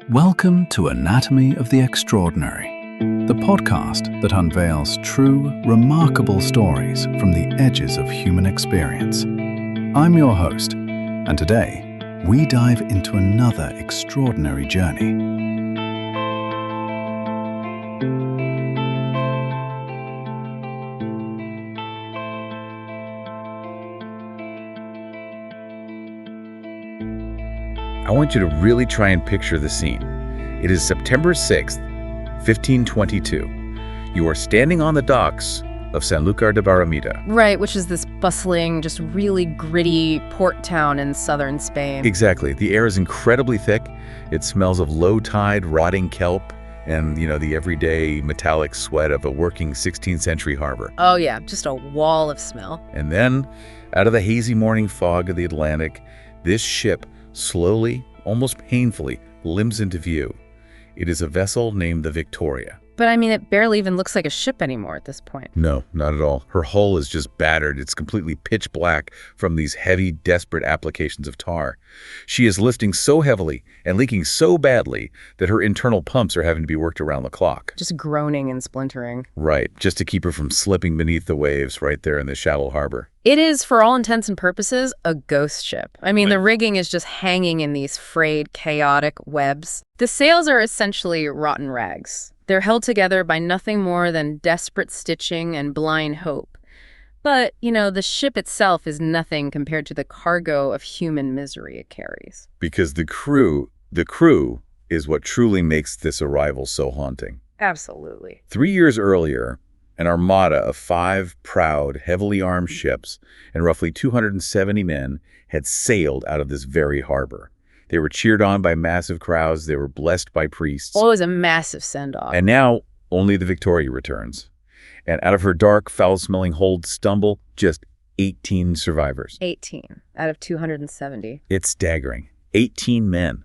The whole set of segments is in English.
Welcome to Anatomy of the Extraordinary, the podcast that unveils true, remarkable stories from the edges of human experience. I'm your host, and today we dive into another extraordinary journey. I want you to really try and picture the scene. It is September 6th, 1522. You are standing on the docks of Sanlúcar de Barrameda. Right, which is this bustling, just really gritty port town in southern Spain. Exactly. The air is incredibly thick. It smells of low tide, rotting kelp, and, the everyday metallic sweat of a working 16th century harbor. Oh yeah, just a wall of smell. And then, out of the hazy morning fog of the Atlantic, this ship slowly, almost painfully, limps into view. It is a vessel named the Victoria. But I mean, it barely even looks like a ship anymore at this point. No, not at all. Her hull is just battered. It's completely pitch black from these heavy, desperate applications of tar. She is lifting so heavily and leaking so badly that her internal pumps are having to be worked around the clock. Just groaning and splintering. Right, just to keep her from slipping beneath the waves right there in the shallow harbor. It is, for all intents and purposes, a ghost ship. I mean, the rigging is just hanging in these frayed, chaotic webs. The sails are essentially rotten rags. They're held together by nothing more than desperate stitching and blind hope. But, the ship itself is nothing compared to the cargo of human misery it carries. Because the crew is what truly makes this arrival so haunting. Absolutely. 3 years earlier, an armada of 5 proud, heavily armed ships and roughly 270 men had sailed out of this very harbor. They were cheered on by massive crowds. They were blessed by priests. Well, it was a massive send-off. And now only the Victoria returns. And out of her dark, foul-smelling hold stumble just 18 survivors. 18 out of 270. It's staggering. 18 men.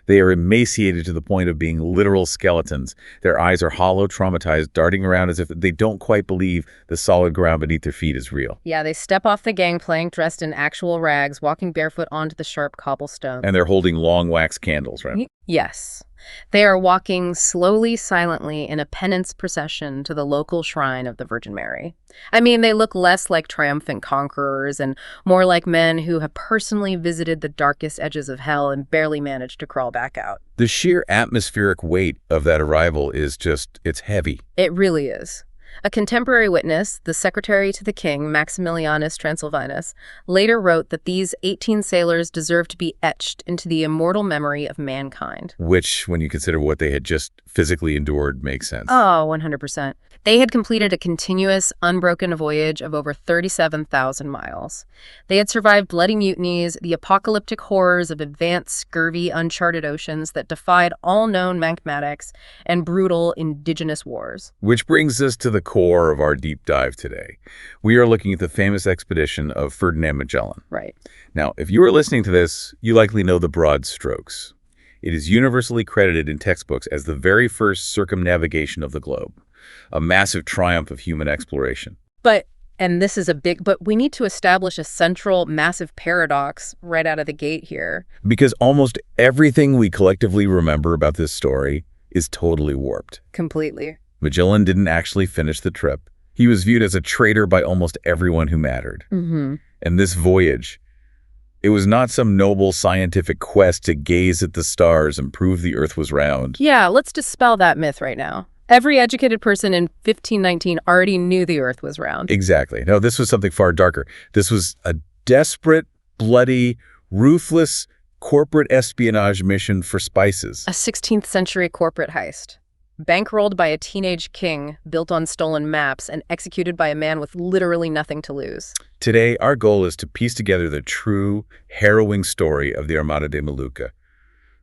They are emaciated to the point of being literal skeletons. Their eyes are hollow, traumatized, darting around as if they don't quite believe the solid ground beneath their feet is real. Yeah, they step off the gangplank dressed in actual rags, walking barefoot onto the sharp cobblestone. And they're holding long wax candles, right? Yes. They are walking slowly, silently in a penance procession to the local shrine of the Virgin Mary. I mean, they look less like triumphant conquerors and more like men who have personally visited the darkest edges of hell and barely managed to crawl back out. The sheer atmospheric weight of that arrival is it's heavy. It really is. A contemporary witness, the secretary to the king, Maximilianus Transylvanus, later wrote that these 18 sailors deserve to be etched into the immortal memory of mankind. Which, when you consider what they had just physically endured, makes sense. Oh, 100%. They had completed a continuous, unbroken voyage of over 37,000 miles. They had survived bloody mutinies, the apocalyptic horrors of advanced, scurvy, uncharted oceans that defied all known mathematics and brutal indigenous wars. Which brings us to the core of our deep dive today. We are looking at the famous expedition of Ferdinand Magellan. Right. Now, if you are listening to this, you likely know the broad strokes. It is universally credited in textbooks as the very first circumnavigation of the globe, a massive triumph of human exploration. But we need to establish a central, massive paradox right out of the gate here. Because almost everything we collectively remember about this story is totally warped. Completely. Magellan didn't actually finish the trip. He was viewed as a traitor by almost everyone who mattered. Mm-hmm. And this voyage, it was not some noble scientific quest to gaze at the stars and prove the Earth was round. Yeah, let's dispel that myth right now. Every educated person in 1519 already knew the Earth was round. Exactly. No, this was something far darker. This was a desperate, bloody, ruthless corporate espionage mission for spices. A 16th century corporate heist. Bankrolled by a teenage king, built on stolen maps, and executed by a man with literally nothing to lose. Today, our goal is to piece together the true, harrowing story of the Armada de Maluca.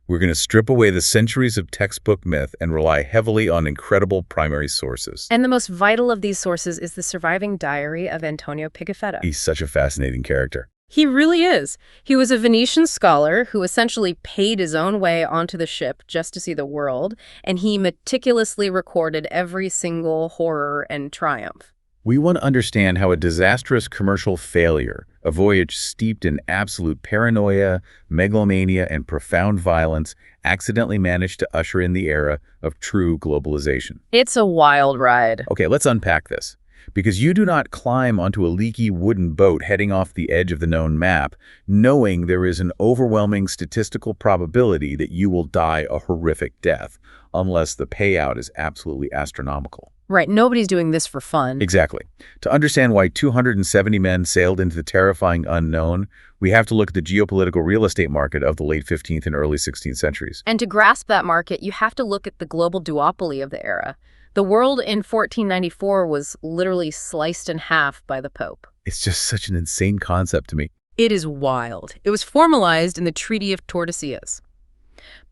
We're going to strip away the centuries of textbook myth and rely heavily on incredible primary sources. And the most vital of these sources is the surviving diary of Antonio Pigafetta. He's such a fascinating character. He really is. He was a Venetian scholar who essentially paid his own way onto the ship just to see the world, and he meticulously recorded every single horror and triumph. We want to understand how a disastrous commercial failure, a voyage steeped in absolute paranoia, megalomania, and profound violence, accidentally managed to usher in the era of true globalization. It's a wild ride. Okay, let's unpack this. Because you do not climb onto a leaky wooden boat heading off the edge of the known map, knowing there is an overwhelming statistical probability that you will die a horrific death, unless the payout is absolutely astronomical. Right, nobody's doing this for fun. Exactly. To understand why 270 men sailed into the terrifying unknown, we have to look at the geopolitical real estate market of the late 15th and early 16th centuries. And to grasp that market, you have to look at the global duopoly of the era. The world in 1494 was literally sliced in half by the Pope. It's just such an insane concept to me. It is wild. It was formalized in the Treaty of Tordesillas.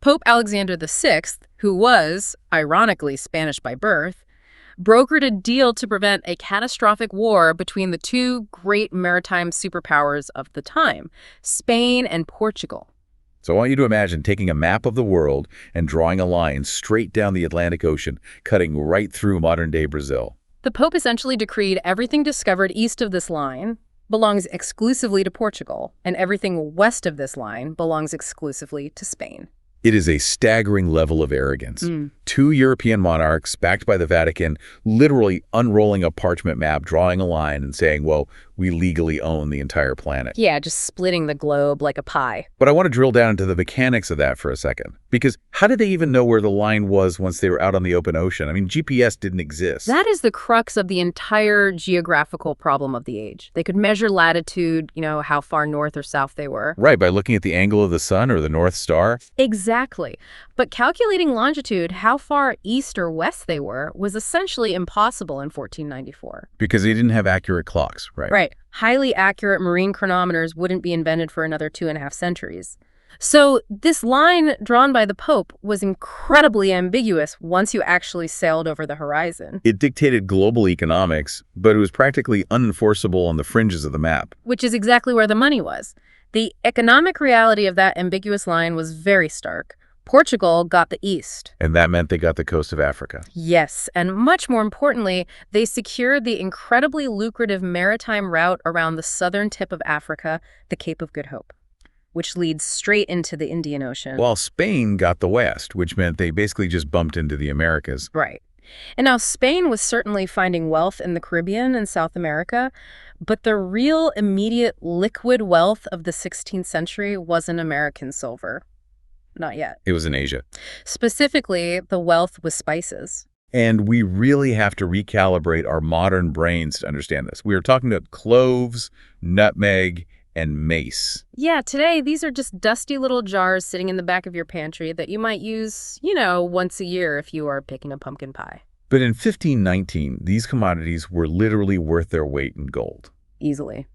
Pope Alexander VI, who was, ironically, Spanish by birth, brokered a deal to prevent a catastrophic war between the two great maritime superpowers of the time, Spain and Portugal. So I want you to imagine taking a map of the world and drawing a line straight down the Atlantic Ocean, cutting right through modern-day Brazil. The Pope essentially decreed everything discovered east of this line belongs exclusively to Portugal, and everything west of this line belongs exclusively to Spain. It is a staggering level of arrogance. Two European monarchs, backed by the Vatican, literally unrolling a parchment map, drawing a line and saying, well, we legally own the entire planet. Yeah, just splitting the globe like a pie. But I want to drill down into the mechanics of that for a second. Because how did they even know where the line was once they were out on the open ocean? I mean, GPS didn't exist. That is the crux of the entire geographical problem of the age. They could measure latitude, how far north or south they were. Right, by looking at the angle of the sun or the North Star. Exactly. But calculating longitude, how far east or west they were, was essentially impossible in 1494. Because they didn't have accurate clocks, right? Right. Highly accurate marine chronometers wouldn't be invented for another 2.5 centuries. So this line drawn by the Pope was incredibly ambiguous once you actually sailed over the horizon. It dictated global economics, but it was practically unenforceable on the fringes of the map. Which is exactly where the money was. The economic reality of that ambiguous line was very stark. Portugal got the east. And that meant they got the coast of Africa. Yes, and much more importantly, they secured the incredibly lucrative maritime route around the southern tip of Africa, the Cape of Good Hope, which leads straight into the Indian Ocean. While Spain got the west, which meant they basically just bumped into the Americas. Right. And now Spain was certainly finding wealth in the Caribbean and South America, but the real immediate liquid wealth of the 16th century wasn't American silver. Not yet. It was in Asia. Specifically, the wealth was spices. And we really have to recalibrate our modern brains to understand this. We are talking about cloves, nutmeg, and mace. Yeah, today these are just dusty little jars sitting in the back of your pantry that you might use, once a year if you are picking a pumpkin pie. But in 1519, these commodities were literally worth their weight in gold. Easily.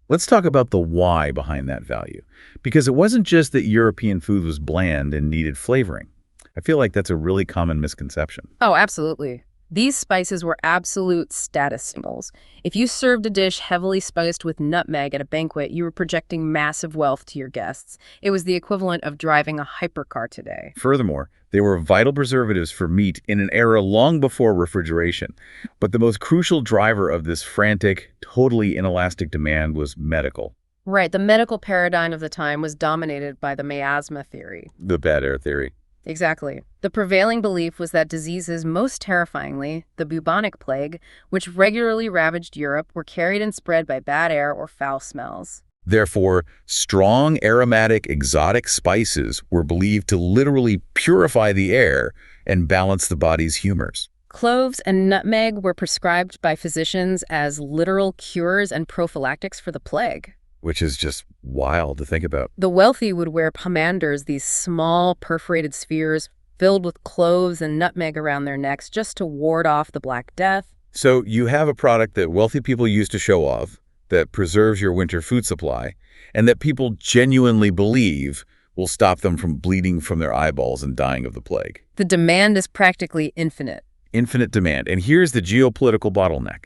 Let's talk about the why behind that value. Because it wasn't just that European food was bland and needed flavoring. I feel like that's a really common misconception. Oh, absolutely. These spices were absolute status symbols. If you served a dish heavily spiced with nutmeg at a banquet, you were projecting massive wealth to your guests. It was the equivalent of driving a hypercar today. Furthermore, they were vital preservatives for meat in an era long before refrigeration. But the most crucial driver of this frantic, totally inelastic demand was medical. Right. The medical paradigm of the time was dominated by the miasma theory. The battered theory. Exactly. The prevailing belief was that diseases, most terrifyingly, the bubonic plague, which regularly ravaged Europe, were carried and spread by bad air or foul smells. Therefore, strong, aromatic, exotic spices were believed to literally purify the air and balance the body's humors. Cloves and nutmeg were prescribed by physicians as literal cures and prophylactics for the plague. Which is just wild to think about. The wealthy would wear pomanders, these small perforated spheres filled with cloves and nutmeg around their necks just to ward off the Black Death. So you have a product that wealthy people use to show off, that preserves your winter food supply, and that people genuinely believe will stop them from bleeding from their eyeballs and dying of the plague. The demand is practically infinite. Infinite demand. And here's the geopolitical bottleneck.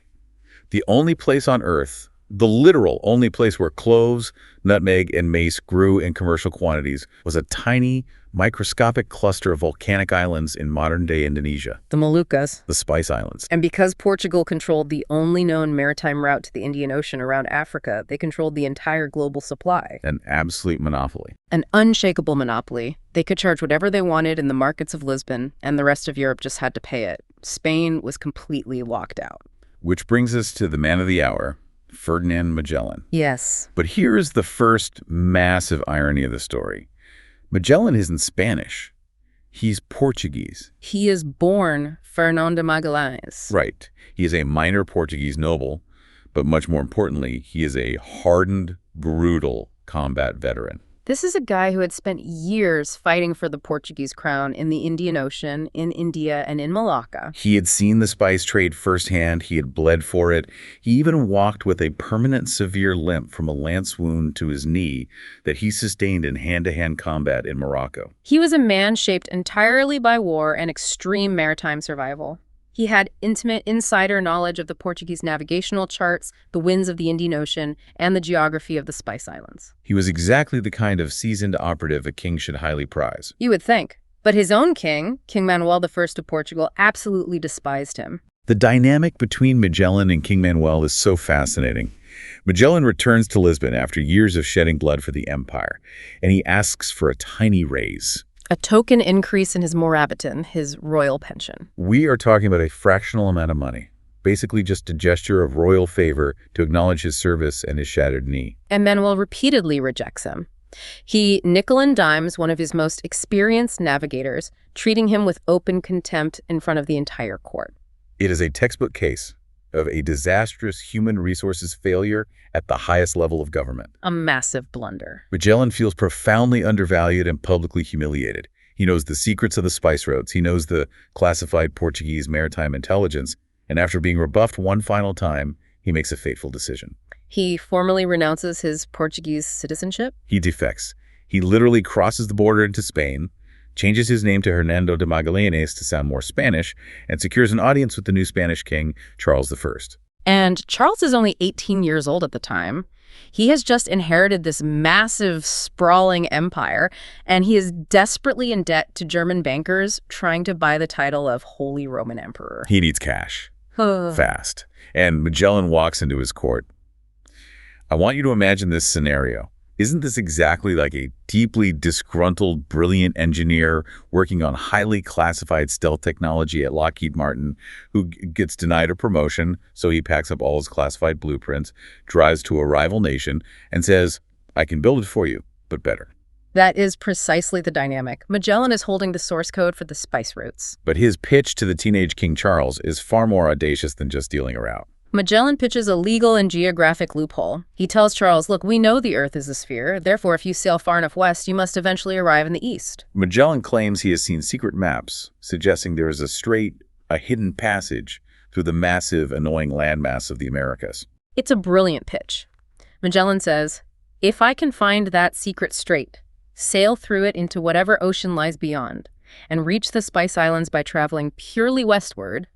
The only place on Earth, the literal only place where cloves, nutmeg, and mace grew in commercial quantities was a tiny, microscopic cluster of volcanic islands in modern-day Indonesia, The Moluccas. the Spice Islands. And because Portugal controlled the only known maritime route to the Indian Ocean around Africa, they controlled the entire global supply. An absolute monopoly. An unshakable monopoly. They could charge whatever they wanted in the markets of Lisbon, and the rest of Europe just had to pay it. Spain was completely locked out. Which brings us to the man of the hour, Ferdinand Magellan. Yes. But here is the first massive irony of the story. Magellan isn't Spanish. He's Portuguese. He is born Ferdinand Magellan. Right. He is a minor Portuguese noble, but much more importantly, he is a hardened, brutal combat veteran. This is a guy who had spent years fighting for the Portuguese crown in the Indian Ocean, in India, and in Malacca. He had seen the spice trade firsthand. He had bled for it. He even walked with a permanent severe limp from a lance wound to his knee that he sustained in hand-to-hand combat in Morocco. He was a man shaped entirely by war and extreme maritime survival. He had intimate insider knowledge of the Portuguese navigational charts, the winds of the Indian Ocean, and the geography of the Spice Islands. He was exactly the kind of seasoned operative a king should highly prize. You would think. But his own king, King Manuel I of Portugal, absolutely despised him. The dynamic between Magellan and King Manuel is so fascinating. Magellan returns to Lisbon after years of shedding blood for the empire, and he asks for a tiny raise. A token increase in his morabiton, his royal pension. We are talking about a fractional amount of money, basically just a gesture of royal favor to acknowledge his service and his shattered knee. And Manuel repeatedly rejects him. He nickel and dimes one of his most experienced navigators, treating him with open contempt in front of the entire court. It is a textbook case of a disastrous human resources failure at the highest level of government. A massive blunder. Magellan feels profoundly undervalued and publicly humiliated. He knows the secrets of the spice roads. He knows the classified Portuguese maritime intelligence. And after being rebuffed one final time, he makes a fateful decision. He formally renounces his Portuguese citizenship. He defects. He literally crosses the border into Spain, changes his name to Hernando de Magallanes to sound more Spanish, and secures an audience with the new Spanish king, Charles I. And Charles is only 18 years old at the time. He has just inherited this massive, sprawling empire, and he is desperately in debt to German bankers trying to buy the title of Holy Roman Emperor. He needs cash. Fast. And Magellan walks into his court. I want you to imagine this scenario. Isn't this exactly like a deeply disgruntled, brilliant engineer working on highly classified stealth technology at Lockheed Martin who gets denied a promotion, so he packs up all his classified blueprints, drives to a rival nation, and says, I can build it for you, but better. That is precisely the dynamic. Magellan is holding the source code for the spice routes. But his pitch to the teenage King Charles is far more audacious than just dealing a route. Magellan pitches a legal and geographic loophole. He tells Charles, look, we know the Earth is a sphere. Therefore, if you sail far enough west, you must eventually arrive in the east. Magellan claims he has seen secret maps, suggesting there is a hidden passage through the massive, annoying landmass of the Americas. It's a brilliant pitch. Magellan says, if I can find that secret strait, sail through it into whatever ocean lies beyond, and reach the Spice Islands by traveling purely westward,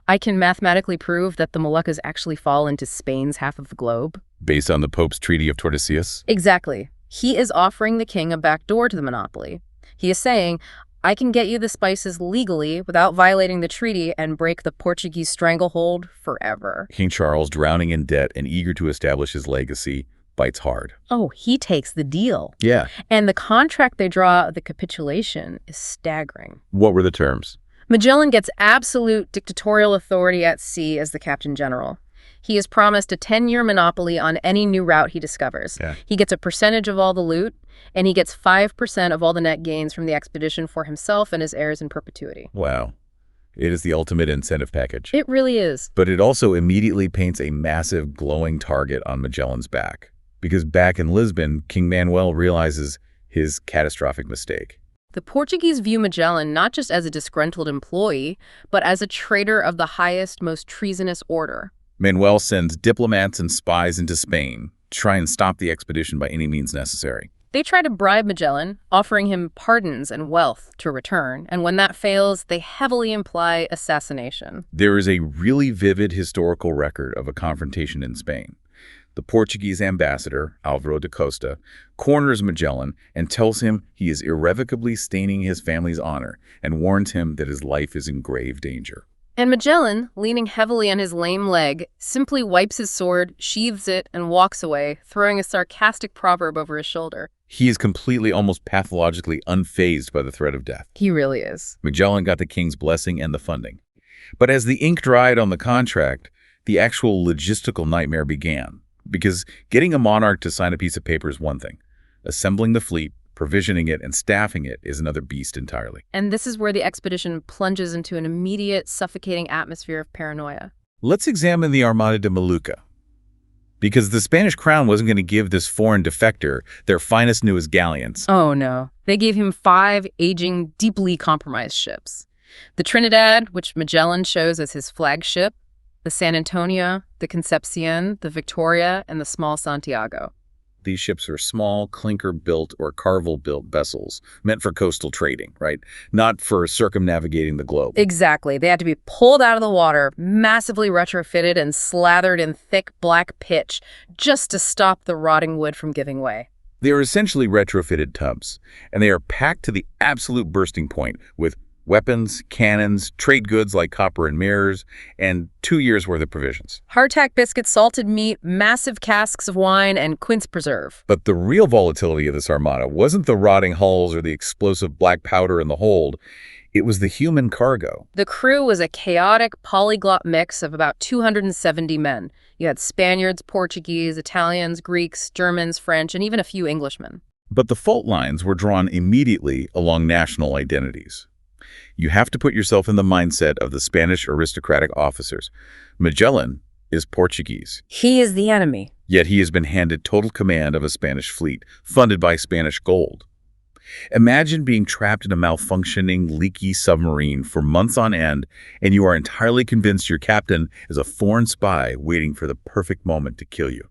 I can mathematically prove that the Moluccas actually fall into Spain's half of the globe. Based on the Pope's Treaty of Tordesillas? Exactly. He is offering the king a backdoor to the monopoly. He is saying, I can get you the spices legally without violating the treaty and break the Portuguese stranglehold forever. King Charles, drowning in debt and eager to establish his legacy, bites hard. Oh, he takes the deal. Yeah. And the contract they draw, the capitulation, is staggering. What were the terms? Magellan gets absolute dictatorial authority at sea as the captain general. He is promised a 10-year monopoly on any new route he discovers. Yeah. He gets a percentage of all the loot, and he gets 5% of all the net gains from the expedition for himself and his heirs in perpetuity. Wow. It is the ultimate incentive package. It really is. But it also immediately paints a massive glowing target on Magellan's back. Because back in Lisbon, King Manuel realizes his catastrophic mistake. The Portuguese view Magellan not just as a disgruntled employee, but as a traitor of the highest, most treasonous order. Manuel sends diplomats and spies into Spain to try and stop the expedition by any means necessary. They try to bribe Magellan, offering him pardons and wealth to return, and when that fails, they heavily imply assassination. There is a really vivid historical record of a confrontation in Spain. The Portuguese ambassador, Álvaro da Costa, corners Magellan and tells him he is irrevocably staining his family's honor and warns him that his life is in grave danger. And Magellan, leaning heavily on his lame leg, simply wipes his sword, sheathes it, and walks away, throwing a sarcastic proverb over his shoulder. He is completely, almost pathologically unfazed by the threat of death. He really is. Magellan got the king's blessing and the funding. But as the ink dried on the contract, the actual logistical nightmare began. Because getting a monarch to sign a piece of paper is one thing. Assembling the fleet, provisioning it, and staffing it is another beast entirely. And this is where the expedition plunges into an immediate, suffocating atmosphere of paranoia. Let's examine the Armada de Molucca. Because the Spanish crown wasn't going to give this foreign defector their finest, newest galleons. Oh, no. They gave him 5 aging, deeply compromised ships. The Trinidad, which Magellan chose as his flagship, the San Antonio, the Concepcion, the Victoria, and the small Santiago. These ships are small, clinker-built or carvel-built vessels meant for coastal trading, right? Not for circumnavigating the globe. Exactly. They had to be pulled out of the water, massively retrofitted and slathered in thick black pitch just to stop the rotting wood from giving way. They are essentially retrofitted tubs, and they are packed to the absolute bursting point with weapons, cannons, trade goods like copper and mirrors, and 2 years' worth of provisions. Hardtack biscuits, salted meat, massive casks of wine, and quince preserve. But the real volatility of this armada wasn't the rotting hulls or the explosive black powder in the hold. It was the human cargo. The crew was a chaotic, polyglot mix of about 270 men. You had Spaniards, Portuguese, Italians, Greeks, Germans, French, and even a few Englishmen. But the fault lines were drawn immediately along national identities. You have to put yourself in the mindset of the Spanish aristocratic officers. Magellan is Portuguese. He is the enemy. Yet he has been handed total command of a Spanish fleet, funded by Spanish gold. Imagine being trapped in a malfunctioning, leaky submarine for months on end, and you are entirely convinced your captain is a foreign spy waiting for the perfect moment to kill you.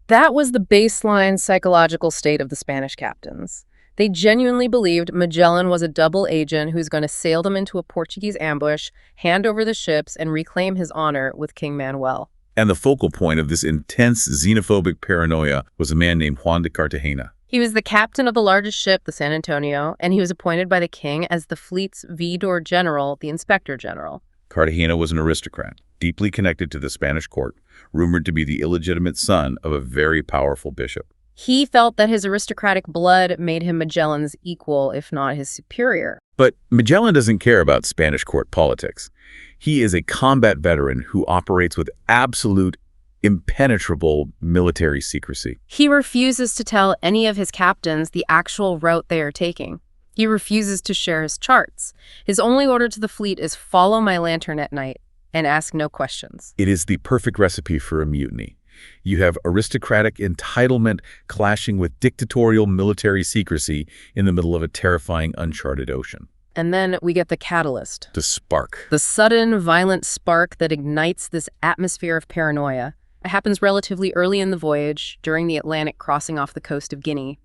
That was the baseline psychological state of the Spanish captains. They genuinely believed Magellan was a double agent who's going to sail them into a Portuguese ambush, hand over the ships, and reclaim his honor with King Manuel. And the focal point of this intense xenophobic paranoia was a man named Juan de Cartagena. He was the captain of the largest ship, the San Antonio, and he was appointed by the king as the fleet's Vidor General, the Inspector General. Cartagena was an aristocrat, deeply connected to the Spanish court, rumored to be the illegitimate son of a very powerful bishop. He felt that his aristocratic blood made him Magellan's equal, if not his superior. But Magellan doesn't care about Spanish court politics. He is a combat veteran who operates with absolute, impenetrable military secrecy. He refuses to tell any of his captains the actual route they are taking. He refuses to share his charts. His only order to the fleet is follow my lantern at night and ask no questions. It is the perfect recipe for a mutiny. You have aristocratic entitlement clashing with dictatorial military secrecy in the middle of a terrifying, uncharted ocean. And then we get the catalyst. The spark. The sudden, violent spark that ignites this atmosphere of paranoia. It happens relatively early in the voyage, during the Atlantic crossing off the coast of Guinea.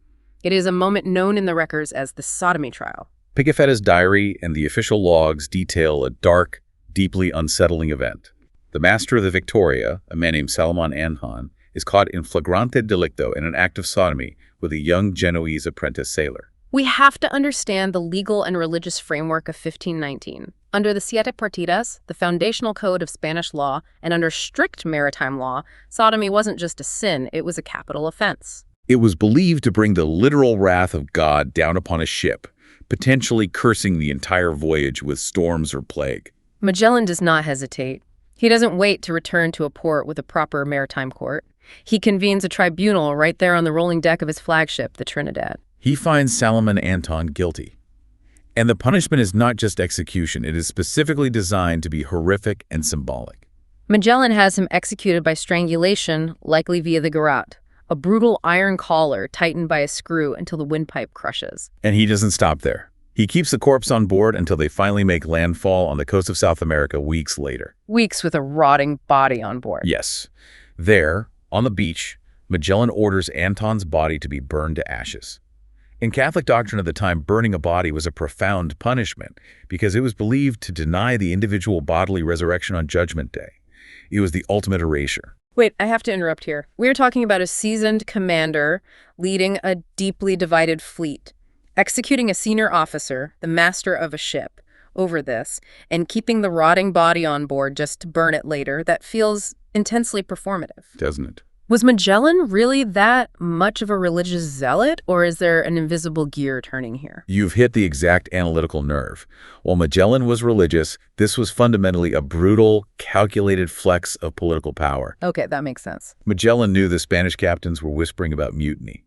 It is a moment known in the records as the sodomy trial. Pigafetta's diary and the official logs detail a dark, deeply unsettling event. The master of the Victoria, a man named Salomon Anton, is caught in flagrante delicto in an act of sodomy with a young Genoese apprentice sailor. We have to understand the legal and religious framework of 1519. Under the Siete Partidas, the foundational code of Spanish law, and under strict maritime law, sodomy wasn't just a sin, it was a capital offense. It was believed to bring the literal wrath of God down upon a ship, potentially cursing the entire voyage with storms or plague. Magellan does not hesitate. He doesn't wait to return to a port with a proper maritime court. He convenes a tribunal right there on the rolling deck of his flagship, the Trinidad. He finds Salomon Anton guilty. And the punishment is not just execution, it is specifically designed to be horrific and symbolic. Magellan has him executed by strangulation, likely via the garrote, a brutal iron collar tightened by a screw until the windpipe crushes. And he doesn't stop there. He keeps the corpse on board until they finally make landfall on the coast of South America weeks later. Weeks with a rotting body on board. Yes. There, on the beach, Magellan orders Anton's body to be burned to ashes. In Catholic doctrine of the time, burning a body was a profound punishment because it was believed to deny the individual bodily resurrection on Judgment Day. It was the ultimate erasure. Wait, I have to interrupt here. We're talking about a seasoned commander leading a deeply divided fleet, executing a senior officer, the master of a ship, over this, and keeping the rotting body on board just to burn it later. That feels intensely performative. Doesn't it? Was Magellan really that much of a religious zealot, or is there an invisible gear turning here? You've hit the exact analytical nerve. While Magellan was religious, this was fundamentally a brutal, calculated flex of political power. Okay, that makes sense. Magellan knew the Spanish captains were whispering about mutiny.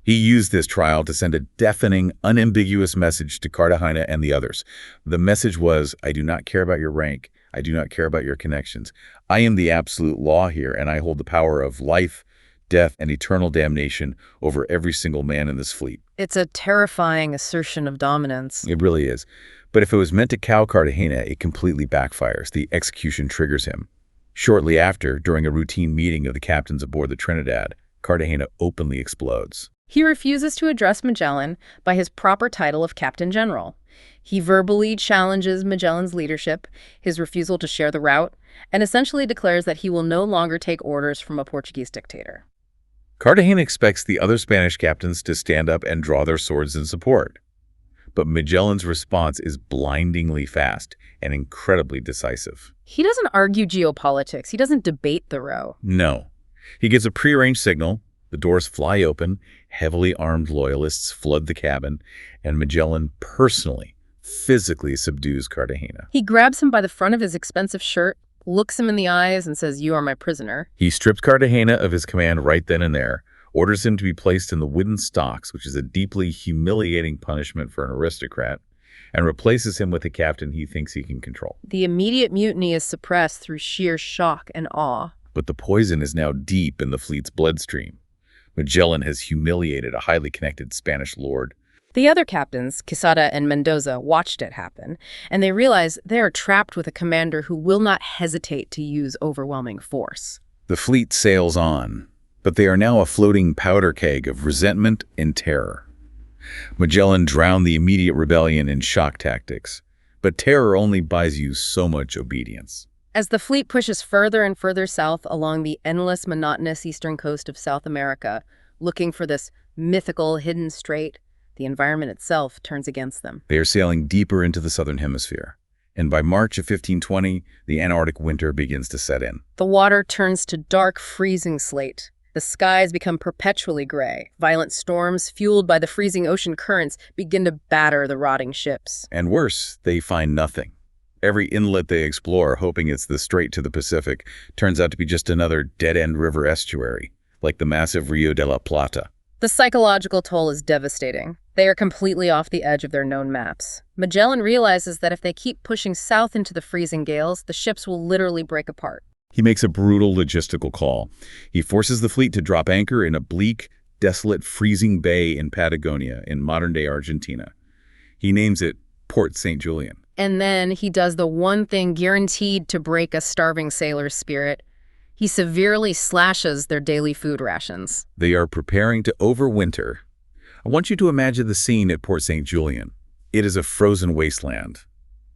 He used this trial to send a deafening, unambiguous message to Cartagena and the others. The message was, I do not care about your rank. I do not care about your connections. I am the absolute law here, and I hold the power of life, death, and eternal damnation over every single man in this fleet. It's a terrifying assertion of dominance. It really is. But if it was meant to cow Cartagena, it completely backfires. The execution triggers him. Shortly after, during a routine meeting of the captains aboard the Trinidad, Cartagena openly explodes. He refuses to address Magellan by his proper title of Captain General. He verbally challenges Magellan's leadership, his refusal to share the route, and essentially declares that he will no longer take orders from a Portuguese dictator. Cartagena expects the other Spanish captains to stand up and draw their swords in support. But Magellan's response is blindingly fast and incredibly decisive. He doesn't argue geopolitics. He doesn't debate the row. No. He gives a prearranged signal, the doors fly open, heavily armed loyalists flood the cabin, and Magellan personally, physically subdues Cartagena. He grabs him by the front of his expensive shirt, looks him in the eyes, and says, "You are my prisoner." He strips Cartagena of his command right then and there, orders him to be placed in the wooden stocks, which is a deeply humiliating punishment for an aristocrat, and replaces him with a captain he thinks he can control. The immediate mutiny is suppressed through sheer shock and awe. But the poison is now deep in the fleet's bloodstream. Magellan has humiliated a highly connected Spanish lord. The other captains, Quesada and Mendoza, watched it happen, and they realize they are trapped with a commander who will not hesitate to use overwhelming force. The fleet sails on, but they are now a floating powder keg of resentment and terror. Magellan drowned the immediate rebellion in shock tactics, but terror only buys you so much obedience. As the fleet pushes further and further south along the endless, monotonous eastern coast of South America, looking for this mythical hidden strait, the environment itself turns against them. They are sailing deeper into the southern hemisphere, and by March of 1520, the Antarctic winter begins to set in. The water turns to dark, freezing slate. The skies become perpetually gray. Violent storms, fueled by the freezing ocean currents, begin to batter the rotting ships. And worse, they find nothing. Every inlet they explore, hoping it's the strait to the Pacific, turns out to be just another dead-end river estuary, like the massive Rio de la Plata. The psychological toll is devastating. They are completely off the edge of their known maps. Magellan realizes that if they keep pushing south into the freezing gales, the ships will literally break apart. He makes a brutal logistical call. He forces the fleet to drop anchor in a bleak, desolate, freezing bay in Patagonia, in modern-day Argentina. He names it Port St. Julian. And then he does the one thing guaranteed to break a starving sailor's spirit. He severely slashes their daily food rations. They are preparing to overwinter. I want you to imagine the scene at Port St. Julian. It is a frozen wasteland.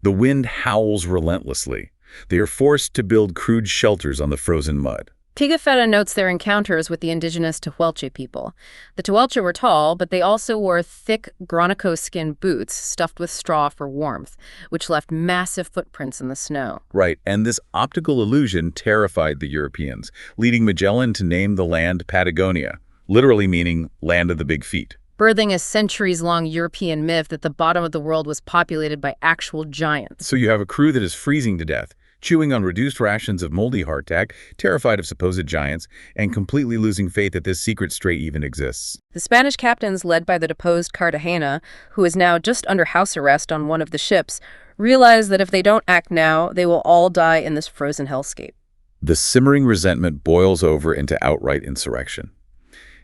The wind howls relentlessly. They are forced to build crude shelters on the frozen mud. Pigafetta notes their encounters with the indigenous Tehuelche people. The Tehuelche were tall, but they also wore thick guanaco skin boots stuffed with straw for warmth, which left massive footprints in the snow. Right, and this optical illusion terrified the Europeans, leading Magellan to name the land Patagonia, literally meaning land of the big feet. Birthing a centuries-long European myth that the bottom of the world was populated by actual giants. So you have a crew that is freezing to death, chewing on reduced rations of moldy hardtack, terrified of supposed giants, and completely losing faith that this secret strait even exists. The Spanish captains, led by the deposed Cartagena, who is now just under house arrest on one of the ships, realize that if they don't act now, they will all die in this frozen hellscape. The simmering resentment boils over into outright insurrection.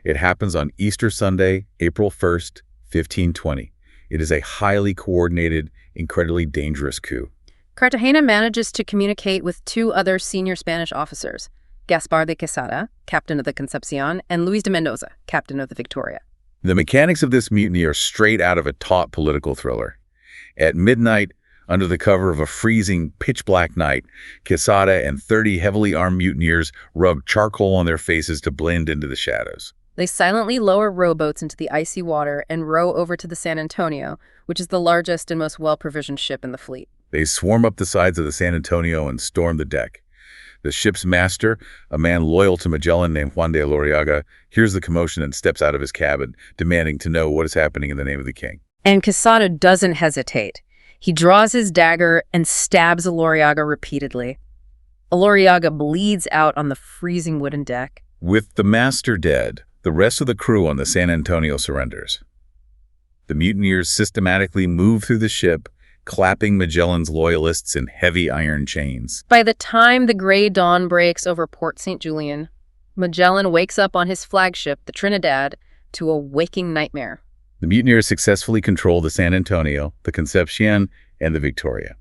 It happens on Easter Sunday, April 1st, 1520. It is a highly coordinated, incredibly dangerous coup. Cartagena manages to communicate with two other senior Spanish officers, Gaspar de Quesada, captain of the Concepcion, and Luis de Mendoza, captain of the Victoria. The mechanics of this mutiny are straight out of a taut political thriller. At midnight, Under the cover of a freezing, pitch-black night, Quesada and 30 heavily armed mutineers rubbed charcoal on their faces to blend into the shadows. They silently lower rowboats into the icy water and row over to the San Antonio, which is the largest and most well-provisioned ship in the fleet. They swarm up the sides of the San Antonio and storm the deck. The ship's master, a man loyal to Magellan named Juan de Loriaga, hears the commotion and steps out of his cabin, demanding to know what is happening in the name of the king. And Quesada doesn't hesitate. He draws his dagger and stabs Loriaga repeatedly. Loriaga bleeds out on the freezing wooden deck. With the master dead, the rest of the crew on the San Antonio surrenders. The mutineers systematically move through the ship, clapping Magellan's loyalists in heavy iron chains. By the time the gray dawn breaks over Port St. Julian, Magellan wakes up on his flagship, the Trinidad, to a waking nightmare. The mutineers successfully control the San Antonio, the Concepcion, and the Victoria.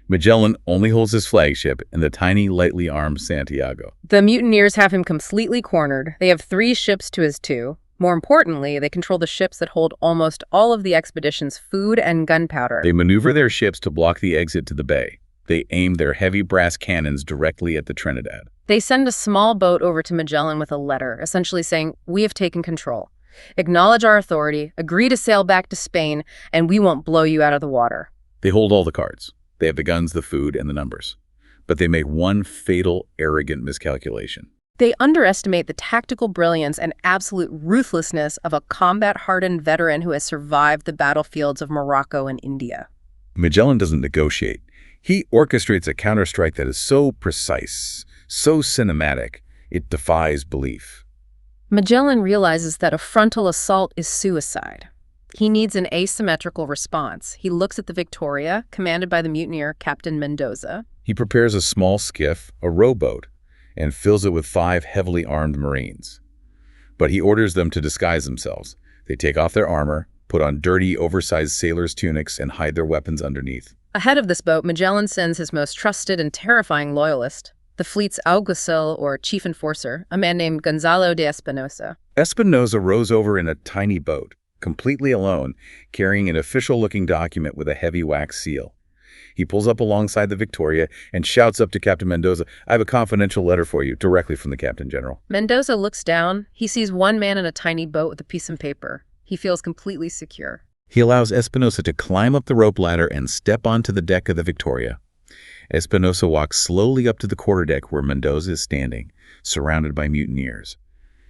Magellan only holds his flagship in the tiny, lightly armed Santiago. The mutineers have him completely cornered. They have 3 ships to his 2. More importantly, they control the ships that hold almost all of the expedition's food and gunpowder. They maneuver their ships to block the exit to the bay. They aim their heavy brass cannons directly at the Trinidad. They send a small boat over to Magellan with a letter, essentially saying, "We have taken control. Acknowledge our authority, agree to sail back to Spain, and we won't blow you out of the water." They hold all the cards. They have the guns, the food, and the numbers. But they make one fatal, arrogant miscalculation. They underestimate the tactical brilliance and absolute ruthlessness of a combat-hardened veteran who has survived the battlefields of Morocco and India. Magellan doesn't negotiate. He orchestrates a counterstrike that is so precise, so cinematic, it defies belief. Magellan realizes that a frontal assault is suicide. He needs an asymmetrical response. He looks at the Victoria, commanded by the mutineer Captain Mendoza. He prepares a small skiff, a rowboat, and fills it with 5 heavily armed Marines. But he orders them to disguise themselves. They take off their armor, put on dirty, oversized sailors' tunics, and hide their weapons underneath. Ahead of this boat, Magellan sends his most trusted and terrifying loyalist, the fleet's alguacil or chief enforcer, a man named Gonzalo de Espinosa. Espinosa rows over in a tiny boat, completely alone, carrying an official-looking document with a heavy wax seal. He pulls up alongside the Victoria and shouts up to Captain Mendoza, "I have a confidential letter for you, directly from the Captain General." Mendoza looks down. He sees one man in a tiny boat with a piece of paper. He feels completely secure. He allows Espinosa to climb up the rope ladder and step onto the deck of the Victoria. Espinosa walks slowly up to the quarterdeck where Mendoza is standing, surrounded by mutineers.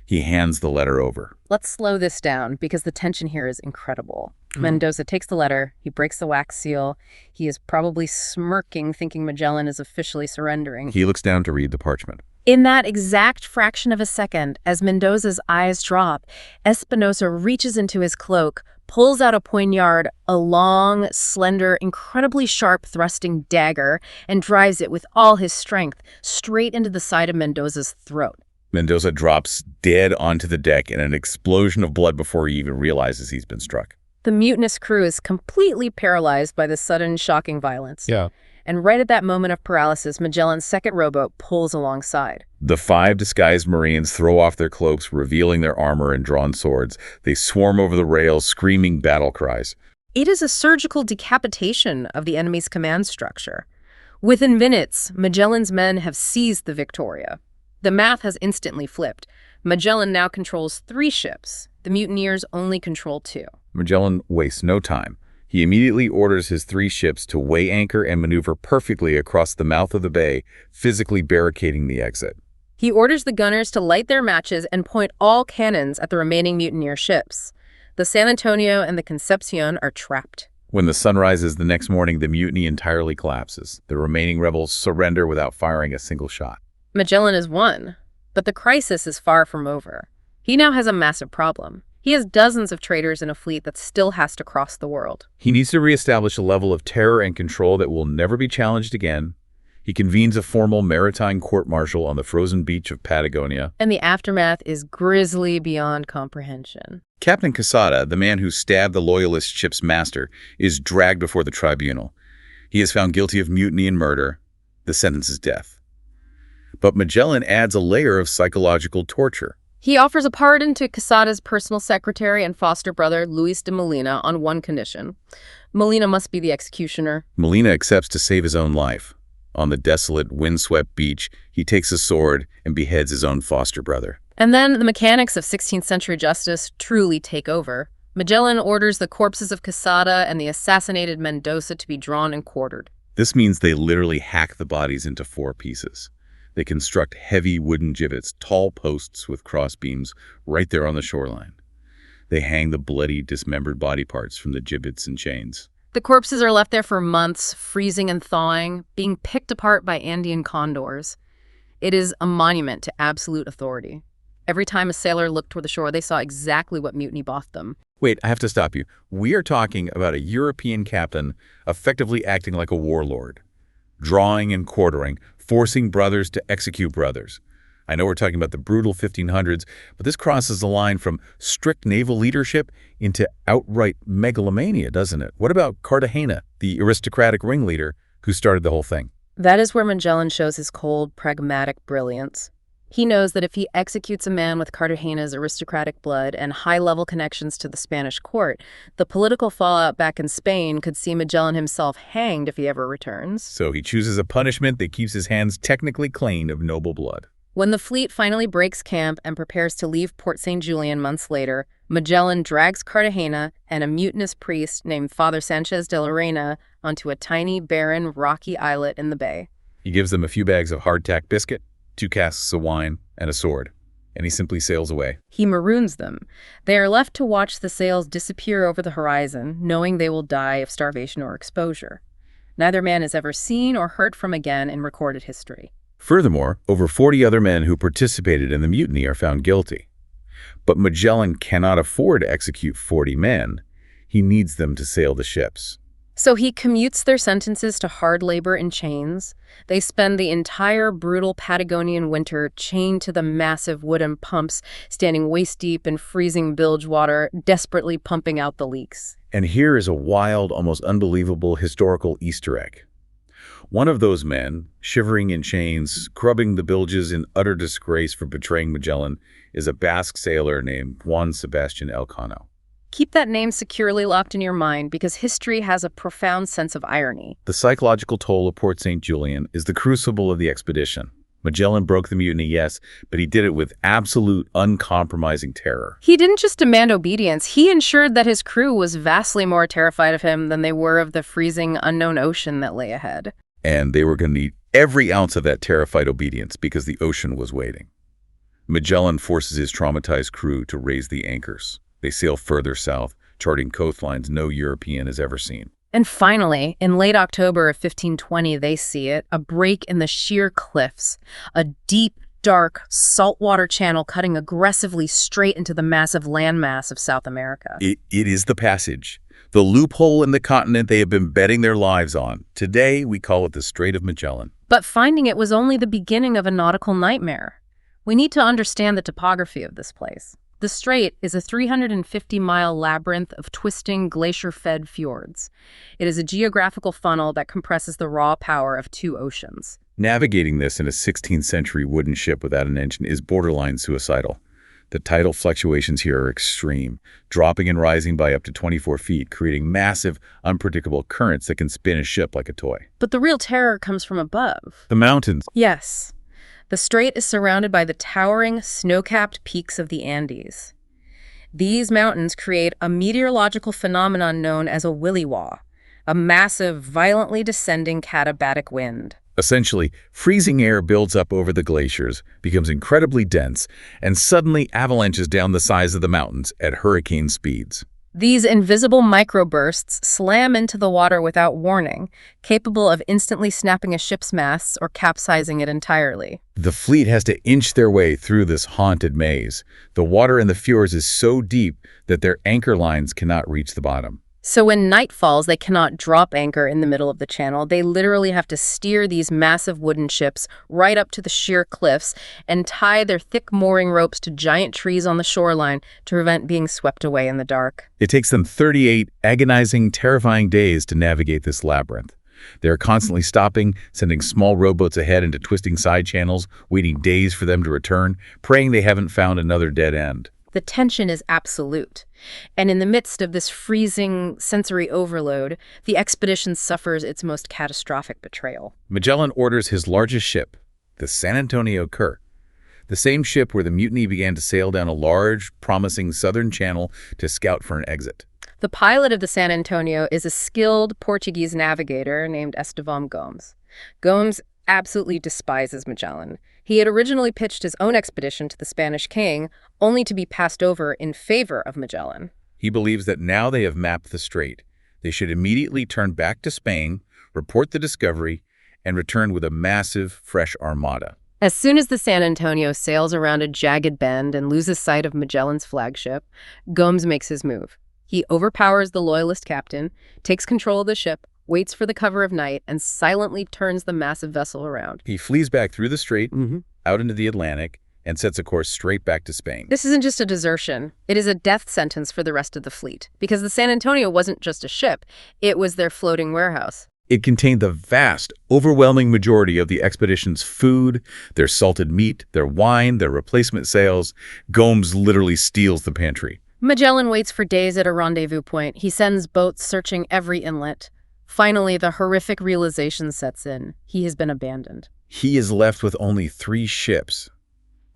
He hands the letter over. Let's slow this down because the tension here is incredible. Mendoza takes the letter. He breaks the wax seal. He is probably smirking, thinking Magellan is officially surrendering. He looks down to read the parchment. In that exact fraction of a second, as Mendoza's eyes drop, Espinosa reaches into his cloak, pulls out a poignard, a long, slender, incredibly sharp thrusting dagger, and drives it with all his strength straight into the side of Mendoza's throat. Mendoza drops dead onto the deck in an explosion of blood before he even realizes he's been struck. The mutinous crew is completely paralyzed by this sudden, shocking violence. Yeah. And right at that moment of paralysis, Magellan's second rowboat pulls alongside. The 5 disguised Marines throw off their cloaks, revealing their armor and drawn swords. They swarm over the rails, screaming battle cries. It is a surgical decapitation of the enemy's command structure. Within minutes, Magellan's men have seized the Victoria. The math has instantly flipped. Magellan now controls 3 ships. The mutineers only control 2. Magellan wastes no time. He immediately orders his 3 ships to weigh anchor and maneuver perfectly across the mouth of the bay, physically barricading the exit. He orders the gunners to light their matches and point all cannons at the remaining mutineer ships. The San Antonio and the Concepcion are trapped. When the sun rises the next morning, the mutiny entirely collapses. The remaining rebels surrender without firing a single shot. Magellan has won, but the crisis is far from over. He now has a massive problem. He has dozens of traitors in a fleet that still has to cross the world. He needs to reestablish a level of terror and control that will never be challenged again. He convenes a formal maritime court-martial on the frozen beach of Patagonia. And the aftermath is grisly beyond comprehension. Captain Quesada, the man who stabbed the loyalist ship's master, is dragged before the tribunal. He is found guilty of mutiny and murder. The sentence is death. But Magellan adds a layer of psychological torture. He offers a pardon to Quesada's personal secretary and foster brother, Luis de Molina, on one condition. Molina must be the executioner. Molina accepts to save his own life. On the desolate, windswept beach, he takes a sword and beheads his own foster brother. And then the mechanics of 16th century justice truly take over. Magellan orders the corpses of Quesada and the assassinated Mendoza to be drawn and quartered. This means they literally hack the bodies into 4 pieces. They construct heavy wooden gibbets, tall posts with crossbeams, right there on the shoreline. They hang the bloody, dismembered body parts from the gibbets and chains. The corpses are left there for months, freezing and thawing, being picked apart by Andean condors. It is a monument to absolute authority. Every time a sailor looked toward the shore, they saw exactly what mutiny bought them. Wait, I have to stop you. We are talking about a European captain effectively acting like a warlord, drawing and quartering, forcing brothers to execute brothers. I know we're talking about the brutal 1500s, but this crosses the line from strict naval leadership into outright megalomania, doesn't it? What about Cartagena, the aristocratic ringleader who started the whole thing? That is where Magellan shows his cold, pragmatic brilliance. He knows that if he executes a man with Cartagena's aristocratic blood and high-level connections to the Spanish court, the political fallout back in Spain could see Magellan himself hanged if he ever returns. So he chooses a punishment that keeps his hands technically clean of noble blood. When the fleet finally breaks camp and prepares to leave Port St. Julian months later, Magellan drags Cartagena and a mutinous priest named Father Sanchez de la Reina onto a tiny, barren, rocky islet in the bay. He gives them a few bags of hardtack biscuit, 2 casks of wine, and a sword, and he simply sails away. He maroons them. They are left to watch the sails disappear over the horizon, knowing they will die of starvation or exposure. Neither man is ever seen or heard from again in recorded history. Furthermore, over 40 other men who participated in the mutiny are found guilty. But Magellan cannot afford to execute 40 men. He needs them to sail the ships. So he commutes their sentences to hard labor in chains. They spend the entire brutal Patagonian winter chained to the massive wooden pumps, standing waist-deep in freezing bilge water, desperately pumping out the leaks. And here is a wild, almost unbelievable historical Easter egg. One of those men, shivering in chains, scrubbing the bilges in utter disgrace for betraying Magellan, is a Basque sailor named Juan Sebastian Elcano. Keep that name securely locked in your mind because history has a profound sense of irony. The psychological toll of Port St. Julian is the crucible of the expedition. Magellan broke the mutiny, yes, but he did it with absolute, uncompromising terror. He didn't just demand obedience. He ensured that his crew was vastly more terrified of him than they were of the freezing, unknown ocean that lay ahead. And they were going to need every ounce of that terrified obedience because the ocean was waiting. Magellan forces his traumatized crew to raise the anchors. They sail further south, charting coastlines no European has ever seen. And finally, in late October of 1520, they see it, a break in the sheer cliffs, a deep, dark, saltwater channel cutting aggressively straight into the massive landmass of South America. It is the passage, the loophole in the continent they have been betting their lives on. Today, we call it the Strait of Magellan. But finding it was only the beginning of a nautical nightmare. We need to understand the topography of this place. The strait is a 350-mile labyrinth of twisting, glacier-fed fjords. It is a geographical funnel that compresses the raw power of 2 oceans. Navigating this in a 16th century wooden ship without an engine is borderline suicidal. The tidal fluctuations here are extreme, dropping and rising by up to 24 feet, creating massive, unpredictable currents that can spin a ship like a toy. But the real terror comes from above. The mountains. Yes. The strait is surrounded by the towering, snow-capped peaks of the Andes. These mountains create a meteorological phenomenon known as a willy-waw, a massive, violently descending katabatic wind. Essentially, freezing air builds up over the glaciers, becomes incredibly dense, and suddenly avalanches down the sides of the mountains at hurricane speeds. These invisible microbursts slam into the water without warning, capable of instantly snapping a ship's masts or capsizing it entirely. The fleet has to inch their way through this haunted maze. The water in the fjords is so deep that their anchor lines cannot reach the bottom. So when night falls, they cannot drop anchor in the middle of the channel. They literally have to steer these massive wooden ships right up to the sheer cliffs and tie their thick mooring ropes to giant trees on the shoreline to prevent being swept away in the dark. It takes them 38 agonizing, terrifying days to navigate this labyrinth. They're constantly stopping, sending small rowboats ahead into twisting side channels, waiting days for them to return, praying they haven't found another dead end. The tension is absolute. And in the midst of this freezing sensory overload, the expedition suffers its most catastrophic betrayal. Magellan orders his largest ship, the San Antonio Cur, the same ship where the mutiny began to sail down a large, promising southern channel to scout for an exit. The pilot of the San Antonio is a skilled Portuguese navigator named Estevão Gomes. Gomes absolutely despises Magellan. He had originally pitched his own expedition to the Spanish king, only to be passed over in favor of Magellan. He believes that now they have mapped the strait, they should immediately turn back to Spain, report the discovery, and return with a massive, fresh armada. As soon as the San Antonio sails around a jagged bend and loses sight of Magellan's flagship, Gomes makes his move. He overpowers the loyalist captain, takes control of the ship, waits for the cover of night, and silently turns the massive vessel around. He flees back through the strait, out into the Atlantic, and sets a course straight back to Spain. This isn't just a desertion. It is a death sentence for the rest of the fleet, because the San Antonio wasn't just a ship. It was their floating warehouse. It contained the vast, overwhelming majority of the expedition's food, their salted meat, their wine, their replacement sails. Gomes literally steals the pantry. Magellan waits for days at a rendezvous point. He sends boats searching every inlet. Finally, the horrific realization sets in. He has been abandoned. He is left with only 3 ships.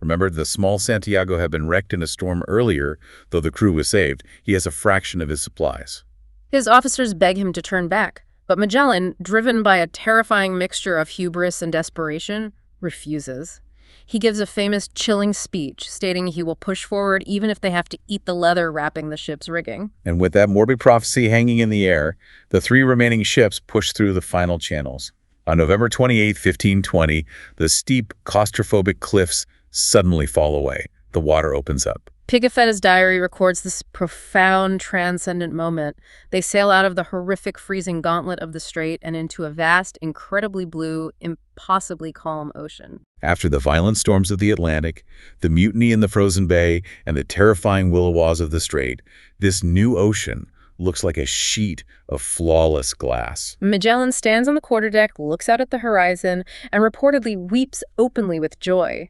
Remember, the small Santiago had been wrecked in a storm earlier, though the crew was saved. He has a fraction of his supplies. His officers beg him to turn back, but Magellan, driven by a terrifying mixture of hubris and desperation, refuses. He gives a famous chilling speech, stating he will push forward even if they have to eat the leather wrapping the ship's rigging. And with that morbid prophecy hanging in the air, the 3 remaining ships push through the final channels. On November 28, 1520, the steep, claustrophobic cliffs suddenly fall away. The water opens up. Pigafetta's diary records this profound, transcendent moment. They sail out of the horrific freezing gauntlet of the strait and into a vast, incredibly blue, impossibly calm ocean. After the violent storms of the Atlantic, the mutiny in the frozen bay, and the terrifying willywaws of the strait, this new ocean looks like a sheet of flawless glass. Magellan stands on the quarterdeck, looks out at the horizon, and reportedly weeps openly with joy.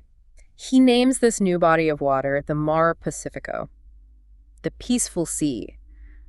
He names this new body of water the Mar Pacifico, the peaceful sea,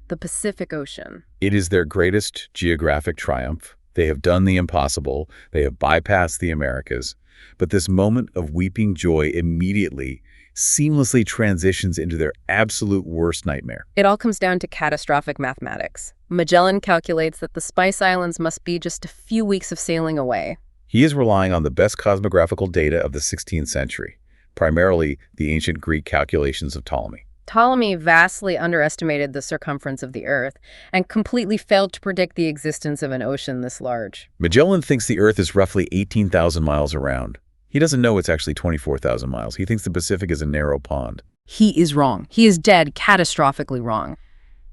the Pacific Ocean. It is their greatest geographic triumph. They have done the impossible. They have bypassed the Americas. But this moment of weeping joy immediately, seamlessly transitions into their absolute worst nightmare. It all comes down to catastrophic mathematics. Magellan calculates that the Spice Islands must be just a few weeks of sailing away. He is relying on the best cosmographical data of the 16th century, primarily the ancient Greek calculations of Ptolemy. Ptolemy vastly underestimated the circumference of the Earth and completely failed to predict the existence of an ocean this large. Magellan thinks the Earth is roughly 18,000 miles around. He doesn't know it's actually 24,000 miles. He thinks the Pacific is a narrow pond. He is wrong. He is dead, catastrophically wrong.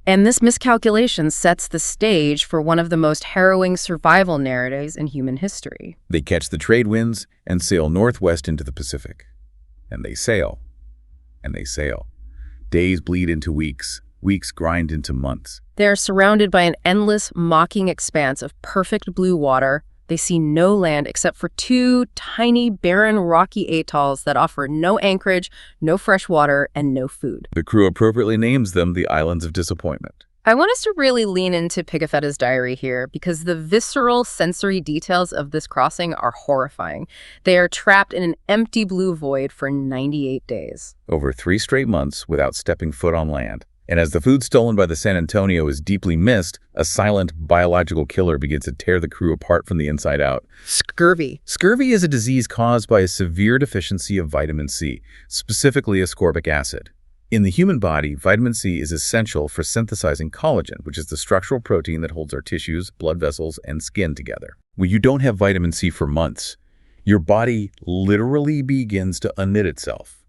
And this miscalculation sets the stage for one of the most harrowing survival narratives in human history. They catch the trade winds and sail northwest into the Pacific. And they sail. And they sail. Days bleed into weeks. Weeks grind into months. They are surrounded by an endless, mocking expanse of perfect blue water. They see no land except for 2 tiny, barren, rocky atolls that offer no anchorage, no fresh water, and no food. The crew appropriately names them the Islands of Disappointment. I want us to really lean into Pigafetta's diary here because the visceral sensory details of this crossing are horrifying. They are trapped in an empty blue void for 98 days. Over 3 straight months without stepping foot on land. And as the food stolen by the San Antonio is deeply missed, a silent biological killer begins to tear the crew apart from the inside out. Scurvy. Scurvy is a disease caused by a severe deficiency of vitamin C, specifically ascorbic acid. In the human body, vitamin C is essential for synthesizing collagen, which is the structural protein that holds our tissues, blood vessels, and skin together. When you don't have vitamin C for months, your body literally begins to unknit itself.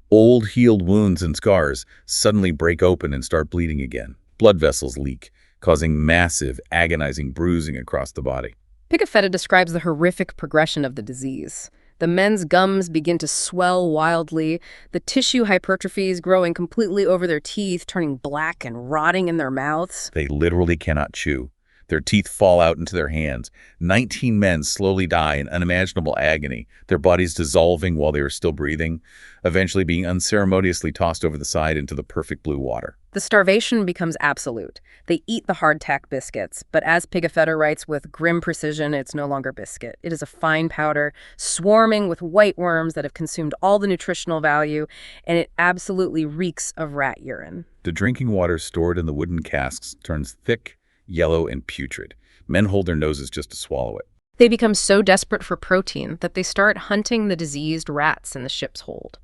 Old healed wounds and scars suddenly break open and start bleeding again. Blood vessels leak, causing massive, agonizing bruising across the body. Pigafetta describes the horrific progression of the disease. The men's gums begin to swell wildly, the tissue hypertrophies growing completely over their teeth, turning black and rotting in their mouths. They literally cannot chew. Their teeth fall out into their hands. 19 men slowly die in unimaginable agony, their bodies dissolving while they are still breathing, eventually being unceremoniously tossed over the side into the perfect blue water. The starvation becomes absolute. They eat the hardtack biscuits, but as Pigafetta writes with grim precision, it's no longer biscuit. It is a fine powder, swarming with white worms that have consumed all the nutritional value, and it absolutely reeks of rat urine. The drinking water stored in the wooden casks turns thick, yellow, and putrid. Men hold their noses just to swallow it. They become so desperate for protein that they start hunting the diseased rats in the ship's hold.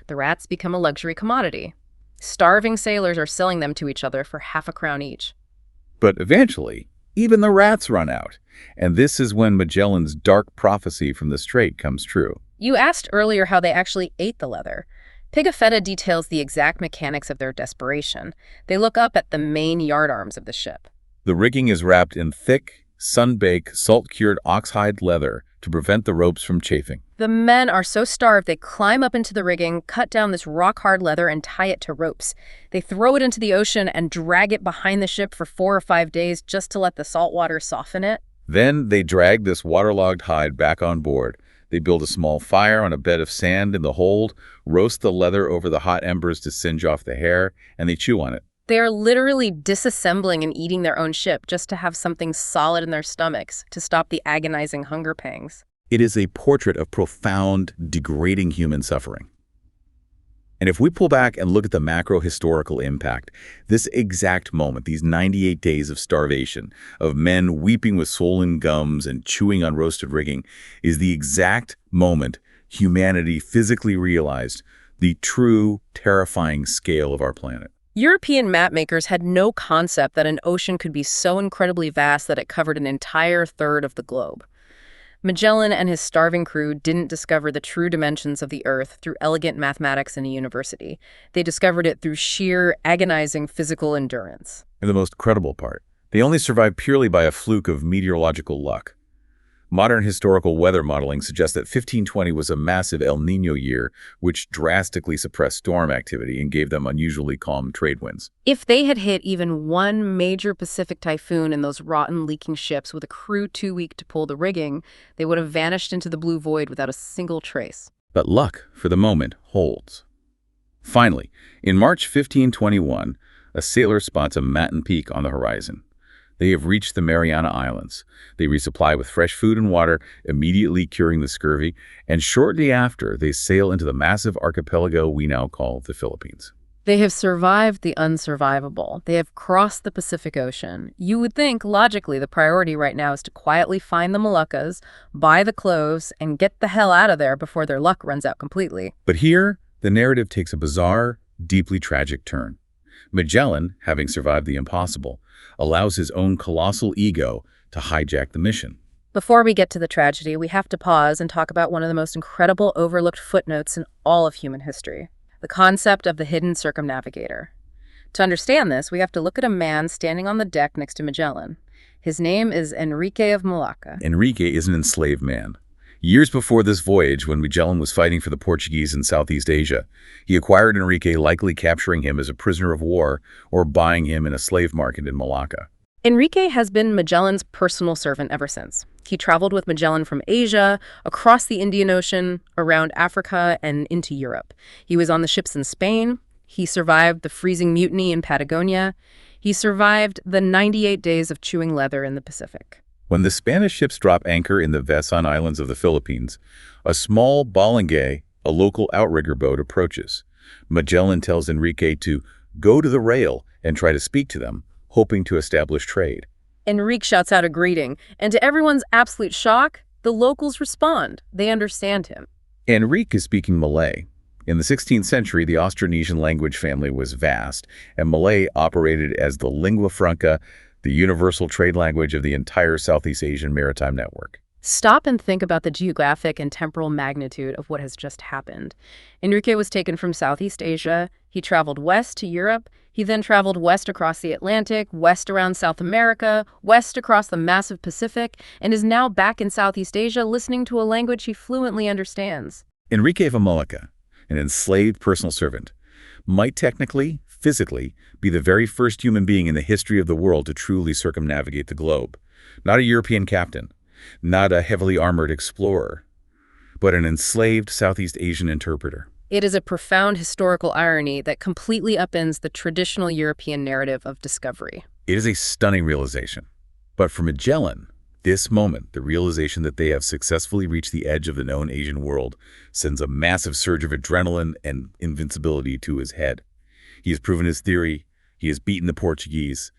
The rats become a luxury commodity. Starving sailors are selling them to each other for half a crown each. But eventually, even the rats run out. And this is when Magellan's dark prophecy from the strait comes true. You asked earlier how they actually ate the leather. Pigafetta details the exact mechanics of their desperation. They look up at the main yardarms of the ship. The rigging is wrapped in thick, sun-baked, salt-cured oxhide leather to prevent the ropes from chafing. The men are so starved they climb up into the rigging, cut down this rock-hard leather, and tie it to ropes. They throw it into the ocean and drag it behind the ship for 4 or 5 days just to let the salt water soften it. Then they drag this waterlogged hide back on board. They build a small fire on a bed of sand in the hold, roast the leather over the hot embers to singe off the hair, and they chew on it. They are literally disassembling and eating their own ship just to have something solid in their stomachs to stop the agonizing hunger pangs. It is a portrait of profound, degrading human suffering. And if we pull back and look at the macro-historical impact, this exact moment, these 98 days of starvation, of men weeping with swollen gums and chewing on roasted rigging, is the exact moment humanity physically realized the true, terrifying scale of our planet. European mapmakers had no concept that an ocean could be so incredibly vast that it covered an entire third of the globe. Magellan and his starving crew didn't discover the true dimensions of the Earth through elegant mathematics in a university. They discovered it through sheer, agonizing physical endurance. And the most credible part, they only survived purely by a fluke of meteorological luck. Modern historical weather modeling suggests that 1520 was a massive El Niño year, which drastically suppressed storm activity and gave them unusually calm trade winds. If they had hit even one major Pacific typhoon in those rotten, leaking ships with a crew too weak to pull the rigging, they would have vanished into the blue void without a single trace. But luck, for the moment, holds. Finally, in March 1521, a sailor spots a mountain peak on the horizon. They have reached the Mariana Islands. They resupply with fresh food and water, immediately curing the scurvy, and shortly after, they sail into the massive archipelago we now call the Philippines. They have survived the unsurvivable. They have crossed the Pacific Ocean. You would think, logically, the priority right now is to quietly find the Moluccas, buy the cloves, and get the hell out of there before their luck runs out completely. But here, the narrative takes a bizarre, deeply tragic turn. Magellan, having survived the impossible, allows his own colossal ego to hijack the mission. Before we get to the tragedy, we have to pause and talk about one of the most incredible overlooked footnotes in all of human history, the concept of the hidden circumnavigator. To understand this, we have to look at a man standing on the deck next to Magellan. His name is Enrique of Malacca. Enrique is an enslaved man. Years before this voyage, when Magellan was fighting for the Portuguese in Southeast Asia, he acquired Enrique, likely capturing him as a prisoner of war or buying him in a slave market in Malacca. Enrique has been Magellan's personal servant ever since. He traveled with Magellan from Asia, across the Indian Ocean, around Africa, and into Europe. He was on the ships in Spain. He survived the freezing mutiny in Patagonia. He survived the 98 days of chewing leather in the Pacific. When the Spanish ships drop anchor in the Vasan Islands of the Philippines, a small balangay, a local outrigger boat, approaches. Magellan tells Enrique to go to the rail and try to speak to them, hoping to establish trade. Enrique shouts out a greeting, and to everyone's absolute shock, the locals respond. They understand him. Enrique is speaking Malay. In the 16th century, the Austronesian language family was vast, and Malay operated as the lingua franca, the universal trade language of the entire Southeast Asian maritime network. Stop and think about the geographic and temporal magnitude of what has just happened. Enrique was taken from Southeast Asia. He traveled west to Europe. He then traveled west across the Atlantic, west around South America, west across the massive Pacific, and is now back in Southeast Asia listening to a language he fluently understands. Enrique of Malacca, an enslaved personal servant, might technically, physically, be the very first human being in the history of the world to truly circumnavigate the globe. Not a European captain, not a heavily armored explorer, but an enslaved Southeast Asian interpreter. It is a profound historical irony that completely upends the traditional European narrative of discovery. It is a stunning realization. But for Magellan, this moment, the realization that they have successfully reached the edge of the known Asian world, sends a massive surge of adrenaline and invincibility to his head. He has proven his theory, he has beaten the Portuguese,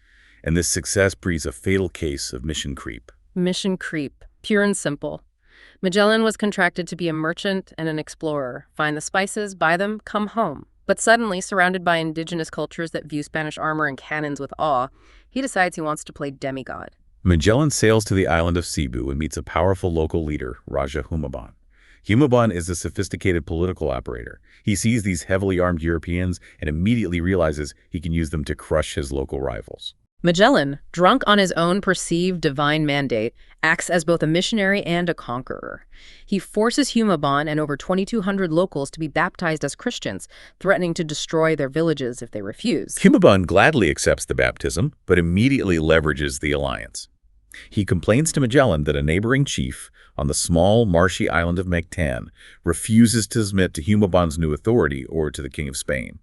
and this success breeds a fatal case of mission creep. Mission creep, pure and simple. Magellan was contracted to be a merchant and an explorer, find the spices, buy them, come home. But suddenly, surrounded by indigenous cultures that view Spanish armor and cannons with awe, he decides he wants to play demigod. Magellan sails to the island of Cebu and meets a powerful local leader, Raja Humabon. Humabon is a sophisticated political operator. He sees these heavily armed Europeans and immediately realizes he can use them to crush his local rivals. Magellan, drunk on his own perceived divine mandate, acts as both a missionary and a conqueror. He forces Humabon and over 2,200 locals to be baptized as Christians, threatening to destroy their villages if they refuse. Humabon gladly accepts the baptism, but immediately leverages the alliance. He complains to Magellan that a neighboring chief on the small, marshy island of Mactan refuses to submit to Humabon's new authority or to the King of Spain.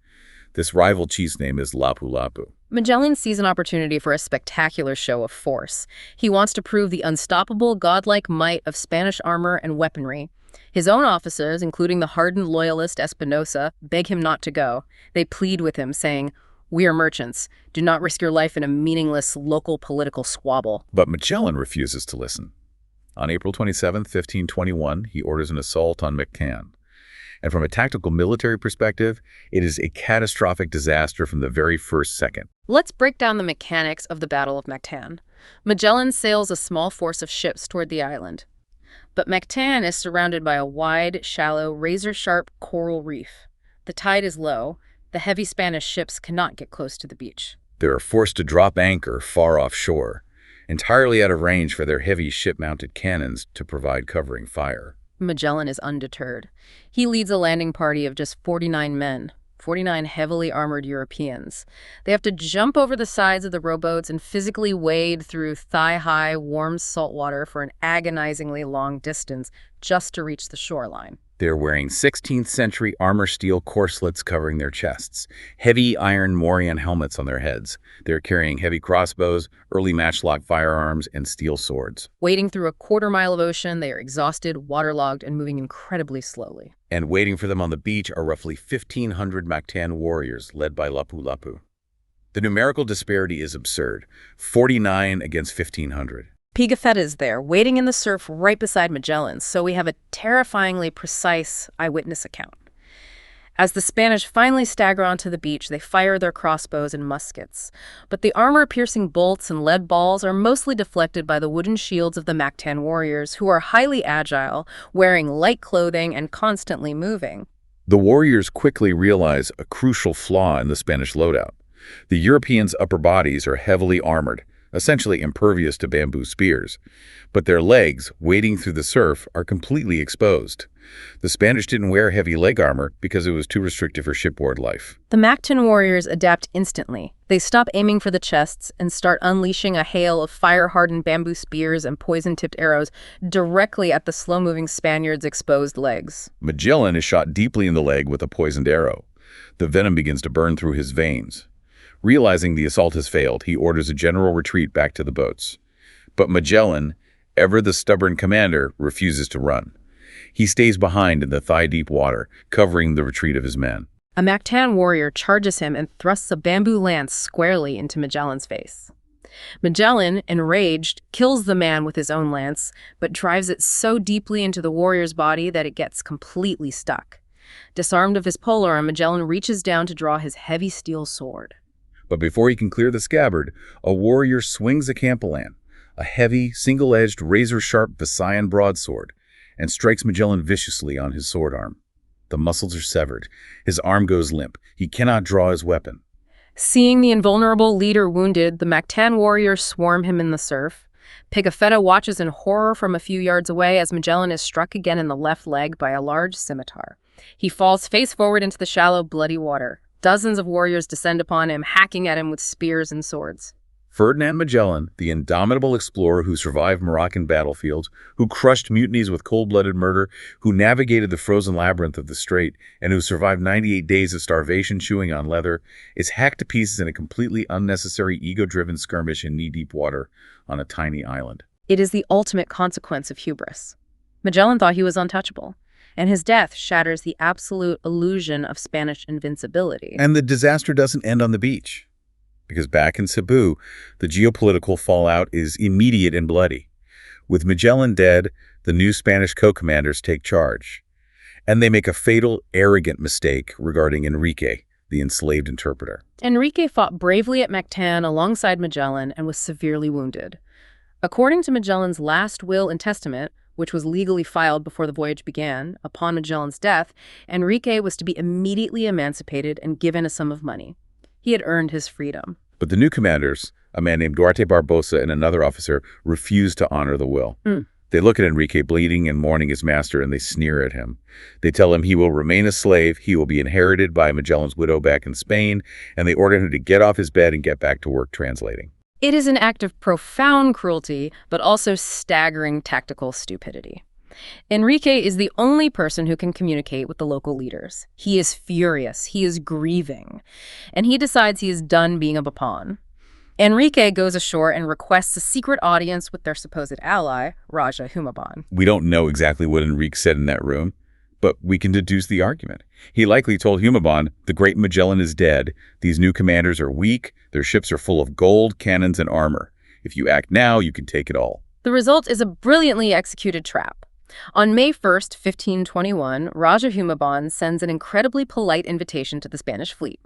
This rival chief's name is Lapu-Lapu. Magellan sees an opportunity for a spectacular show of force. He wants to prove the unstoppable, godlike might of Spanish armor and weaponry. His own officers, including the hardened loyalist Espinosa, beg him not to go. They plead with him, saying, "We are merchants. Do not risk your life in a meaningless local political squabble." But Magellan refuses to listen. On April 27, 1521, he orders an assault on Mactan. And from a tactical military perspective, it is a catastrophic disaster from the very first second. Let's break down the mechanics of the Battle of Mactan. Magellan sails a small force of ships toward the island. But Mactan is surrounded by a wide, shallow, razor-sharp coral reef. The tide is low. The heavy Spanish ships cannot get close to the beach. They are forced to drop anchor far offshore, entirely out of range for their heavy ship-mounted cannons to provide covering fire. Magellan is undeterred. He leads a landing party of just 49 men, 49 heavily armored Europeans. They have to jump over the sides of the rowboats and physically wade through thigh-high, warm salt water for an agonizingly long distance just to reach the shoreline. They're wearing 16th century armor steel corselets covering their chests, heavy iron morion helmets on their heads. They're carrying heavy crossbows, early matchlock firearms, and steel swords. Wading through a quarter-mile of ocean, they are exhausted, waterlogged, and moving incredibly slowly. And waiting for them on the beach are roughly 1,500 Mactan warriors led by Lapu-Lapu. The numerical disparity is absurd, 49 against 1,500. Pigafetta is there, waiting in the surf right beside Magellan, so we have a terrifyingly precise eyewitness account. As the Spanish finally stagger onto the beach, they fire their crossbows and muskets. But the armor-piercing bolts and lead balls are mostly deflected by the wooden shields of the Mactan warriors, who are highly agile, wearing light clothing and constantly moving. The warriors quickly realize a crucial flaw in the Spanish loadout. The Europeans' upper bodies are heavily armored, essentially impervious to bamboo spears, but their legs, wading through the surf, are completely exposed. The Spanish didn't wear heavy leg armor because it was too restrictive for shipboard life. The Mactan warriors adapt instantly. They stop aiming for the chests and start unleashing a hail of fire-hardened bamboo spears and poison-tipped arrows directly at the slow-moving Spaniards' exposed legs. Magellan is shot deeply in the leg with a poisoned arrow. The venom begins to burn through his veins. Realizing the assault has failed, he orders a general retreat back to the boats. But Magellan, ever the stubborn commander, refuses to run. He stays behind in the thigh-deep water, covering the retreat of his men. A Mactan warrior charges him and thrusts a bamboo lance squarely into Magellan's face. Magellan, enraged, kills the man with his own lance, but drives it so deeply into the warrior's body that it gets completely stuck. Disarmed of his polearm, Magellan reaches down to draw his heavy steel sword. But before he can clear the scabbard, a warrior swings a campolan, a heavy, single-edged, razor-sharp Visayan broadsword, and strikes Magellan viciously on his sword arm. The muscles are severed. His arm goes limp. He cannot draw his weapon. Seeing the invulnerable leader wounded, the Mactan warriors swarm him in the surf. Pigafetta watches in horror from a few yards away as Magellan is struck again in the left leg by a large scimitar. He falls face forward into the shallow, bloody water. Dozens of warriors descend upon him, hacking at him with spears and swords. Ferdinand Magellan, the indomitable explorer who survived Moroccan battlefields, who crushed mutinies with cold-blooded murder, who navigated the frozen labyrinth of the strait, and who survived 98 days of starvation chewing on leather, is hacked to pieces in a completely unnecessary ego-driven skirmish in knee-deep water on a tiny island. It is the ultimate consequence of hubris. Magellan thought he was untouchable, and his death shatters the absolute illusion of Spanish invincibility. And the disaster doesn't end on the beach. Because back in Cebu, the geopolitical fallout is immediate and bloody. With Magellan dead, the new Spanish co-commanders take charge. And they make a fatal, arrogant mistake regarding Enrique, the enslaved interpreter. Enrique fought bravely at Mactan alongside Magellan and was severely wounded. According to Magellan's last will and testament, which was legally filed before the voyage began, upon Magellan's death, Enrique was to be immediately emancipated and given a sum of money. He had earned his freedom. But the new commanders, a man named Duarte Barbosa and another officer, refuse to honor the will. They look at Enrique bleeding and mourning his master, and they sneer at him. They tell him he will remain a slave, he will be inherited by Magellan's widow back in Spain, and they order him to get off his bed and get back to work translating. It is an act of profound cruelty, but also staggering tactical stupidity. Enrique is the only person who can communicate with the local leaders. He is furious, he is grieving, and he decides he is done being a pawn. Enrique goes ashore and requests a secret audience with their supposed ally, Raja Humabon. We don't know exactly what Enrique said in that room, but we can deduce the argument. He likely told Humabon, the great Magellan is dead, these new commanders are weak, their ships are full of gold, cannons, and armor. If you act now, you can take it all. The result is a brilliantly executed trap. On May 1st, 1521, Raja Humabon sends an incredibly polite invitation to the Spanish fleet.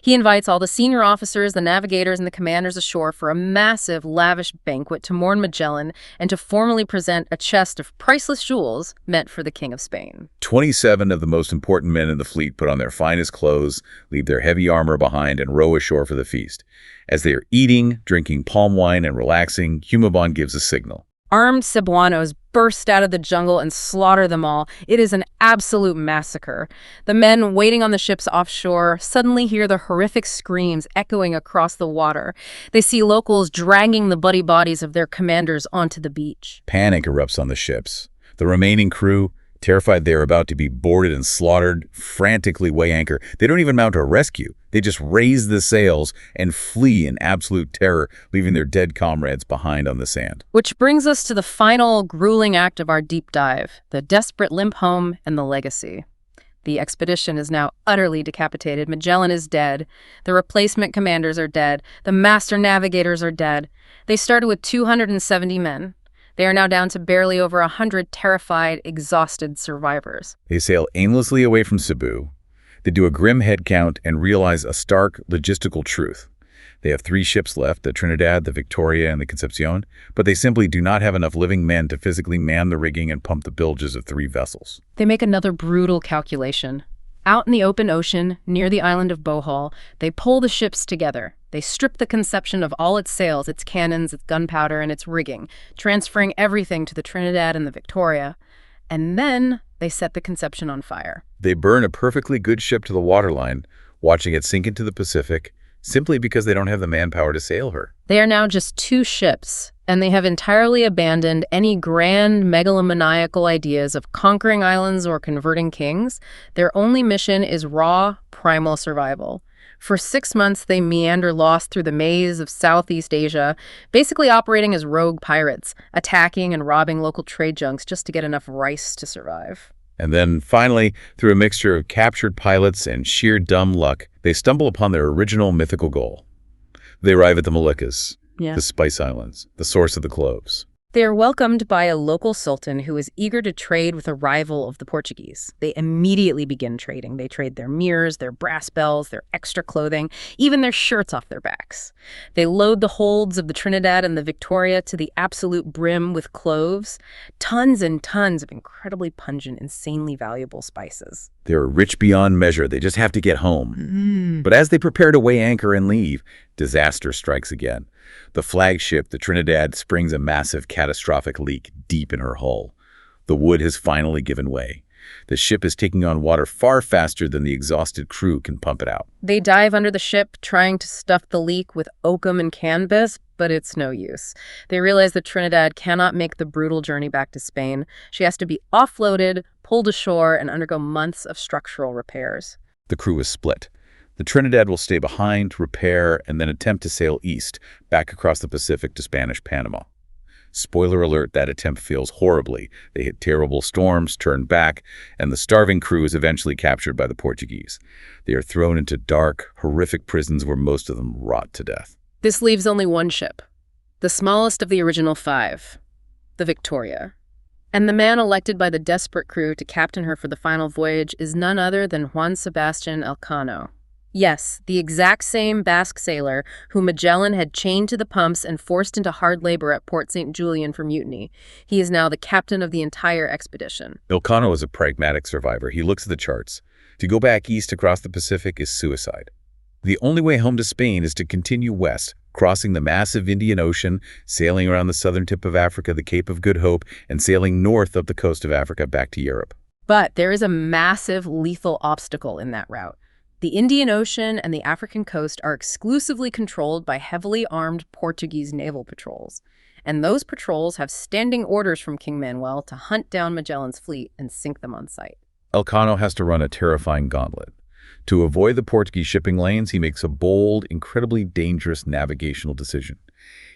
He invites all the senior officers, the navigators, and the commanders ashore for a massive, lavish banquet to mourn Magellan and to formally present a chest of priceless jewels meant for the King of Spain. 27 of the most important men in the fleet put on their finest clothes, leave their heavy armor behind, and row ashore for the feast. As they are eating, drinking palm wine, and relaxing, Humabon gives a signal. Armed Cebuanos burst out of the jungle and slaughter them all. It is an absolute massacre. The men waiting on the ships offshore suddenly hear the horrific screams echoing across the water. They see locals dragging the bloody bodies of their commanders onto the beach. Panic erupts on the ships. The remaining crew, terrified they are about to be boarded and slaughtered, frantically weigh anchor. They don't even mount a rescue. They just raise the sails and flee in absolute terror, leaving their dead comrades behind on the sand. Which brings us to the final grueling act of our deep dive, the desperate limp home and the legacy. The expedition is now utterly decapitated. Magellan is dead. The replacement commanders are dead. The master navigators are dead. They started with 270 men. They are now down to barely over 100 terrified, exhausted survivors. They sail aimlessly away from Cebu. They do a grim head count and realize a stark logistical truth. They have 3 ships left, the Trinidad, the Victoria, and the Concepcion, but they simply do not have enough living men to physically man the rigging and pump the bilges of 3 vessels. They make another brutal calculation. Out in the open ocean, near the island of Bohol, they pull the ships together. They strip the Conception of all its sails, its cannons, its gunpowder, and its rigging, transferring everything to the Trinidad and the Victoria. And then they set the Conception on fire. They burn a perfectly good ship to the waterline, watching it sink into the Pacific, simply because they don't have the manpower to sail her. They are now just 2 ships, and they have entirely abandoned any grand megalomaniacal ideas of conquering islands or converting kings. Their only mission is raw, primal survival. For 6 months, they meander lost through the maze of Southeast Asia, basically operating as rogue pirates, attacking and robbing local trade junks just to get enough rice to survive. And then, finally, through a mixture of captured pilots and sheer dumb luck, they stumble upon their original mythical goal. They arrive at the Moluccas, the Spice Islands, the source of the cloves. They are welcomed by a local sultan who is eager to trade with a rival of the Portuguese. They immediately begin trading. They trade their mirrors, their brass bells, their extra clothing, even their shirts off their backs. They load the holds of the Trinidad and the Victoria to the absolute brim with cloves, tons and tons of incredibly pungent, insanely valuable spices. They're rich beyond measure. They just have to get home. But as they prepare to weigh anchor and leave, disaster strikes again. The flagship, the Trinidad, springs a massive catastrophic leak deep in her hull. The wood has finally given way. The ship is taking on water far faster than the exhausted crew can pump it out. They dive under the ship, trying to stuff the leak with oakum and canvas, but it's no use. They realize that Trinidad cannot make the brutal journey back to Spain. She has to be offloaded, pulled ashore, and undergo months of structural repairs. The crew is split. The Trinidad will stay behind, repair, and then attempt to sail east, back across the Pacific to Spanish Panama. Spoiler alert, that attempt fails horribly. They hit terrible storms, turn back, and the starving crew is eventually captured by the Portuguese. They are thrown into dark, horrific prisons where most of them rot to death. This leaves only one ship, the smallest of the original 5, the Victoria. And the man elected by the desperate crew to captain her for the final voyage is none other than Juan Sebastian Elcano. Yes, the exact same Basque sailor whom Magellan had chained to the pumps and forced into hard labor at Port St. Julian for mutiny. He is now the captain of the entire expedition. Elcano is a pragmatic survivor. He looks at the charts. To go back east across the Pacific is suicide. The only way home to Spain is to continue west, crossing the massive Indian Ocean, sailing around the southern tip of Africa, the Cape of Good Hope, and sailing north up the coast of Africa back to Europe. But there is a massive, lethal obstacle in that route. The Indian Ocean and the African coast are exclusively controlled by heavily armed Portuguese naval patrols. And those patrols have standing orders from King Manuel to hunt down Magellan's fleet and sink them on sight. Elcano has to run a terrifying gauntlet. To avoid the Portuguese shipping lanes, he makes a bold, incredibly dangerous navigational decision.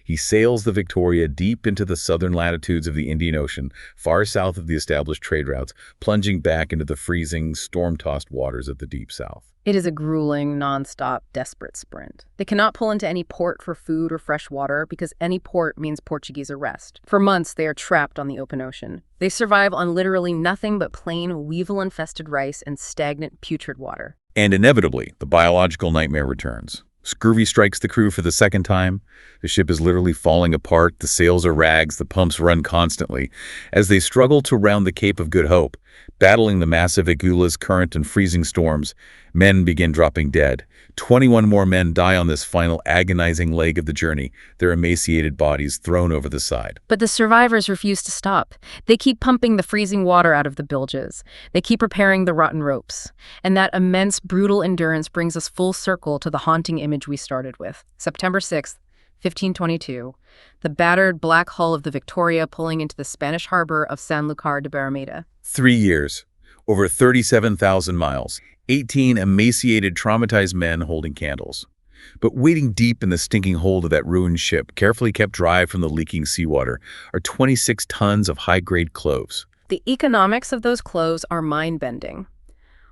He sails the Victoria deep into the southern latitudes of the Indian Ocean, far south of the established trade routes, plunging back into the freezing, storm-tossed waters of the deep south. It is a grueling, non-stop, desperate sprint. They cannot pull into any port for food or fresh water because any port means Portuguese arrest. For months, they are trapped on the open ocean. They survive on literally nothing but plain, weevil-infested rice and stagnant, putrid water. And inevitably, the biological nightmare returns. Scurvy strikes the crew for the second time. The ship is literally falling apart. The sails are rags. The pumps run constantly. As they struggle to round the Cape of Good Hope, battling the massive Agulhas current and freezing storms, men begin dropping dead. 21 more men die on this final agonizing leg of the journey, their emaciated bodies thrown over the side. But the survivors refuse to stop. They keep pumping the freezing water out of the bilges. They keep repairing the rotten ropes. And that immense, brutal endurance brings us full circle to the haunting image we started with. September 6th, 1522, the battered black hull of the Victoria pulling into the Spanish harbor of Sanlúcar de Barrameda. 3 years, over 37,000 miles, 18 emaciated, traumatized men holding candles. But waiting deep in the stinking hold of that ruined ship, carefully kept dry from the leaking seawater, are 26 tons of high-grade cloves. The economics of those cloves are mind-bending.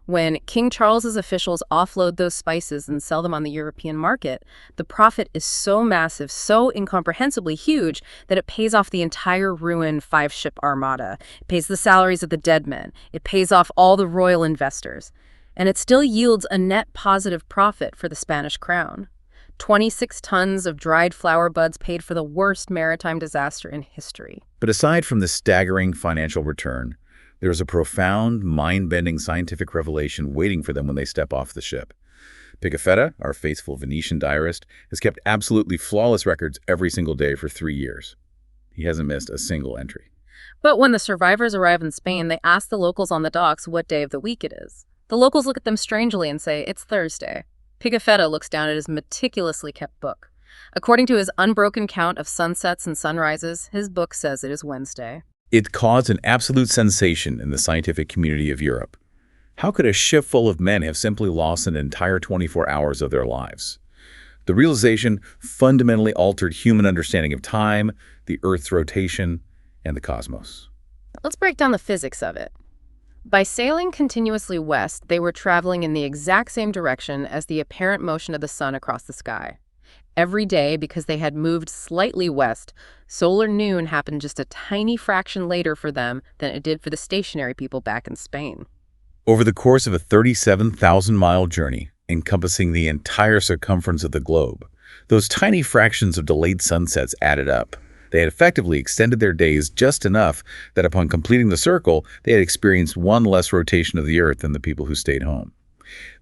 When King Charles's officials offload those spices and sell them on the European market, the profit is so massive, so incomprehensibly huge, that it pays off the entire ruined 5-ship armada. It pays the salaries of the dead men. It pays off all the royal investors. And it still yields a net positive profit for the Spanish crown. 26 tons of dried flower buds paid for the worst maritime disaster in history. But aside from the staggering financial return, there is a profound, mind-bending scientific revelation waiting for them when they step off the ship. Pigafetta, our faithful Venetian diarist, has kept absolutely flawless records every single day for 3 years. He hasn't missed a single entry. But when the survivors arrive in Spain, they ask the locals on the docks what day of the week it is. The locals look at them strangely and say, "It's Thursday." Pigafetta looks down at his meticulously kept book. According to his unbroken count of sunsets and sunrises, his book says it is Wednesday. It caused an absolute sensation in the scientific community of Europe. How could a ship full of men have simply lost an entire 24 hours of their lives? The realization fundamentally altered human understanding of time, the Earth's rotation, and the cosmos. Let's break down the physics of it. By sailing continuously west, they were traveling in the exact same direction as the apparent motion of the sun across the sky. Every day, because they had moved slightly west, solar noon happened just a tiny fraction later for them than it did for the stationary people back in Spain. Over the course of a 37,000-mile journey, encompassing the entire circumference of the globe, those tiny fractions of delayed sunsets added up. They had effectively extended their days just enough that upon completing the circle, they had experienced one less rotation of the Earth than the people who stayed home.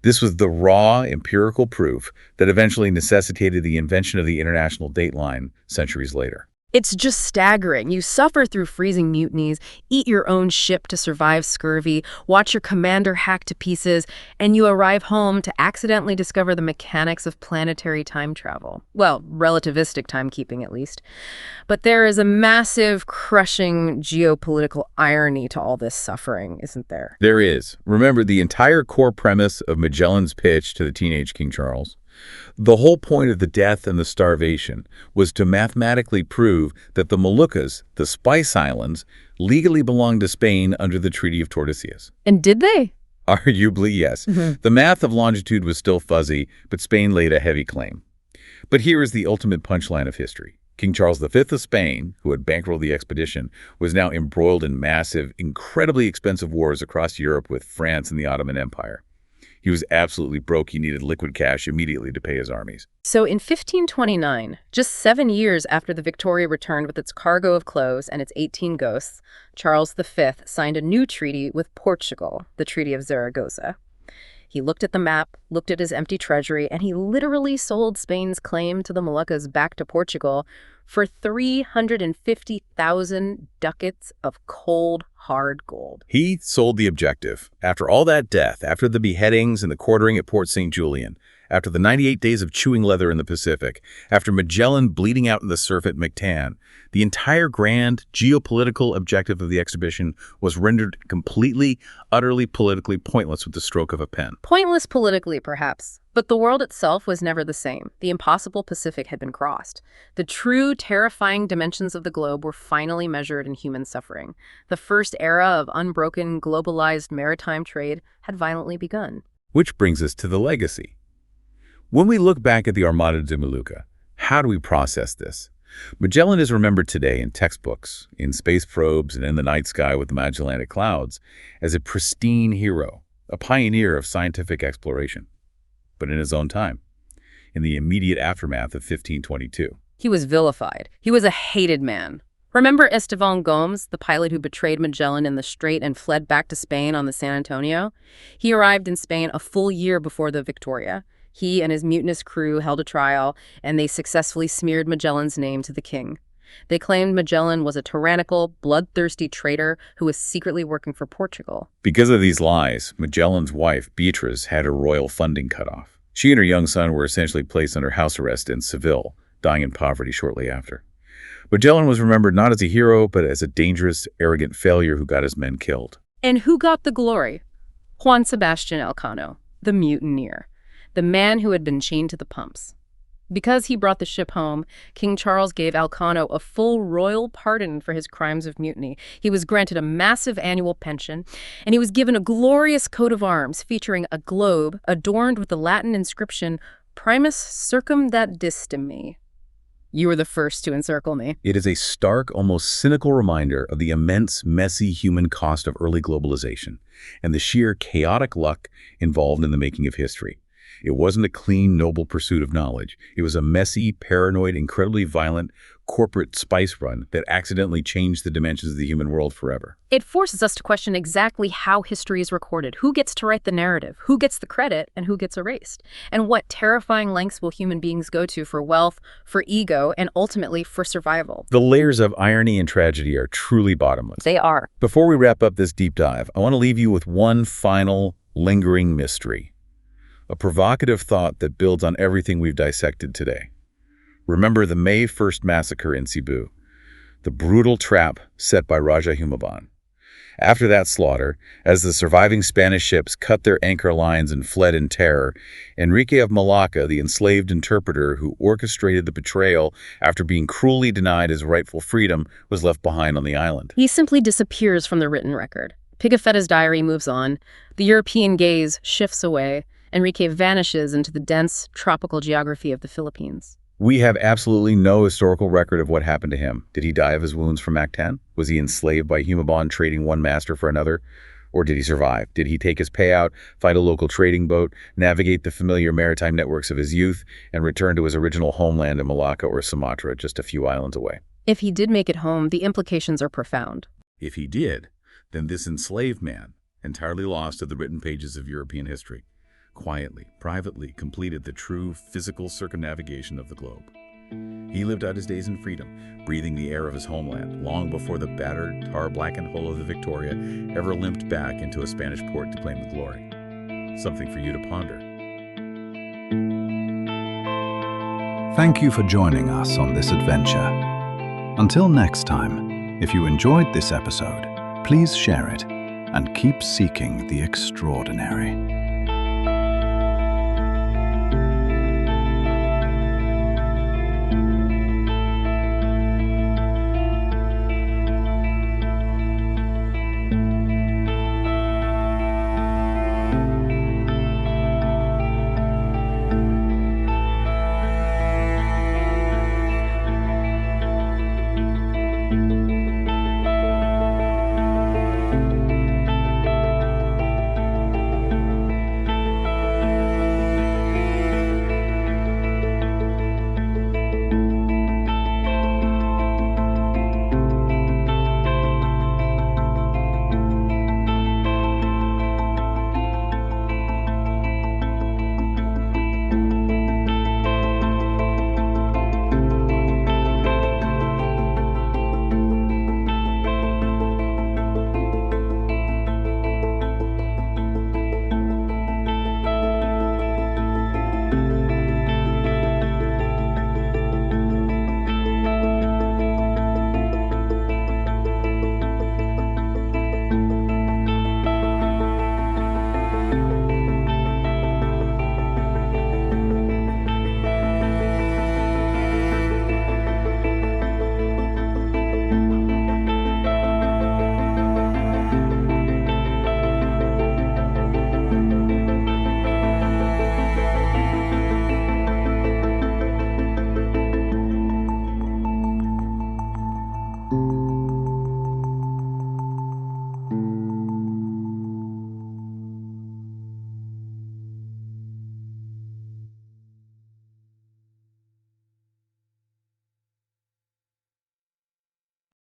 This was the raw, empirical proof that eventually necessitated the invention of the international dateline centuries later. It's just staggering. You suffer through freezing mutinies, eat your own ship to survive scurvy, watch your commander hacked to pieces, and you arrive home to accidentally discover the mechanics of planetary time travel. Well, relativistic timekeeping at least. But there is a massive, crushing geopolitical irony to all this suffering, isn't there? There is. Remember the entire core premise of Magellan's pitch to the teenage King Charles? The whole point of the death and the starvation was to mathematically prove that the Moluccas, the Spice Islands, legally belonged to Spain under the Treaty of Tordesillas. And did they? Arguably, yes. The math of longitude was still fuzzy, but Spain laid a heavy claim. But here is the ultimate punchline of history. King Charles V of Spain, who had bankrolled the expedition, was now embroiled in massive, incredibly expensive wars across Europe with France and the Ottoman Empire. He was absolutely broke. He needed liquid cash immediately to pay his armies. So in 1529, just 7 years after the Victoria returned with its cargo of clothes and its 18 ghosts, Charles V signed a new treaty with Portugal, the Treaty of Zaragoza. He looked at the map, looked at his empty treasury, and he literally sold Spain's claim to the Moluccas back to Portugal for 350,000 ducats of cold, hard gold. He sold the objective. After all that death, after the beheadings and the quartering at Port St. Julian, after the 98 days of chewing leather in the Pacific, after Magellan bleeding out in the surf at Mactan, the entire grand geopolitical objective of the exhibition was rendered completely, utterly politically pointless with the stroke of a pen. Pointless politically, perhaps, but the world itself was never the same. The impossible Pacific had been crossed. The true, terrifying dimensions of the globe were finally measured in human suffering. The first era of unbroken, globalized maritime trade had violently begun. Which brings us to the legacy. When we look back at the Armada de Molucca, how do we process this? Magellan is remembered today in textbooks, in space probes, and in the night sky with the Magellanic Clouds as a pristine hero, a pioneer of scientific exploration. But in his own time, in the immediate aftermath of 1522. He was vilified. He was a hated man. Remember Esteban Gomes, the pilot who betrayed Magellan in the Strait and fled back to Spain on the San Antonio? He arrived in Spain a full year before the Victoria. He and his mutinous crew held a trial, and they successfully smeared Magellan's name to the king. They claimed Magellan was a tyrannical, bloodthirsty traitor who was secretly working for Portugal. Because of these lies, Magellan's wife, Beatrice, had her royal funding cut off. She and her young son were essentially placed under house arrest in Seville, dying in poverty shortly after. Magellan was remembered not as a hero, but as a dangerous, arrogant failure who got his men killed. And who got the glory? Juan Sebastian Elcano, the mutineer, the man who had been chained to the pumps. Because he brought the ship home, King Charles gave Elcano a full royal pardon for his crimes of mutiny. He was granted a massive annual pension, and he was given a glorious coat of arms featuring a globe adorned with the Latin inscription, Primus Circumnavigation. You were the first to encircle me. It is a stark, almost cynical reminder of the immense, messy human cost of early globalization and the sheer chaotic luck involved in the making of history. It wasn't a clean, noble pursuit of knowledge. It was a messy, paranoid, incredibly violent corporate spice run that accidentally changed the dimensions of the human world forever. It forces us to question exactly how history is recorded, who gets to write the narrative, who gets the credit, and who gets erased, and what terrifying lengths will human beings go to for wealth, for ego, and ultimately for survival. The layers of irony and tragedy are truly bottomless. They are. Before we wrap up this deep dive, I want to leave you with one final, lingering mystery. A provocative thought that builds on everything we've dissected today. Remember the May 1st massacre in Cebu, the brutal trap set by Raja Humabon. After that slaughter, as the surviving Spanish ships cut their anchor lines and fled in terror, Enrique of Malacca, the enslaved interpreter who orchestrated the betrayal after being cruelly denied his rightful freedom, was left behind on the island. He simply disappears from the written record. Pigafetta's diary moves on. The European gaze shifts away. Enrique vanishes into the dense, tropical geography of the Philippines. We have absolutely no historical record of what happened to him. Did he die of his wounds from Mactan? Was he enslaved by Humabon, trading one master for another? Or did he survive? Did he take his payout, fight a local trading boat, navigate the familiar maritime networks of his youth, and return to his original homeland in Malacca or Sumatra, just a few islands away? If he did make it home, the implications are profound. If he did, then this enslaved man, entirely lost to the written pages of European history, quietly, privately completed the true physical circumnavigation of the globe. He lived out his days in freedom, breathing the air of his homeland, long before the battered, tar-blackened hull of the Victoria ever limped back into a Spanish port to claim the glory. Something for you to ponder. Thank you for joining us on this adventure. Until next time, if you enjoyed this episode, please share it and keep seeking the extraordinary.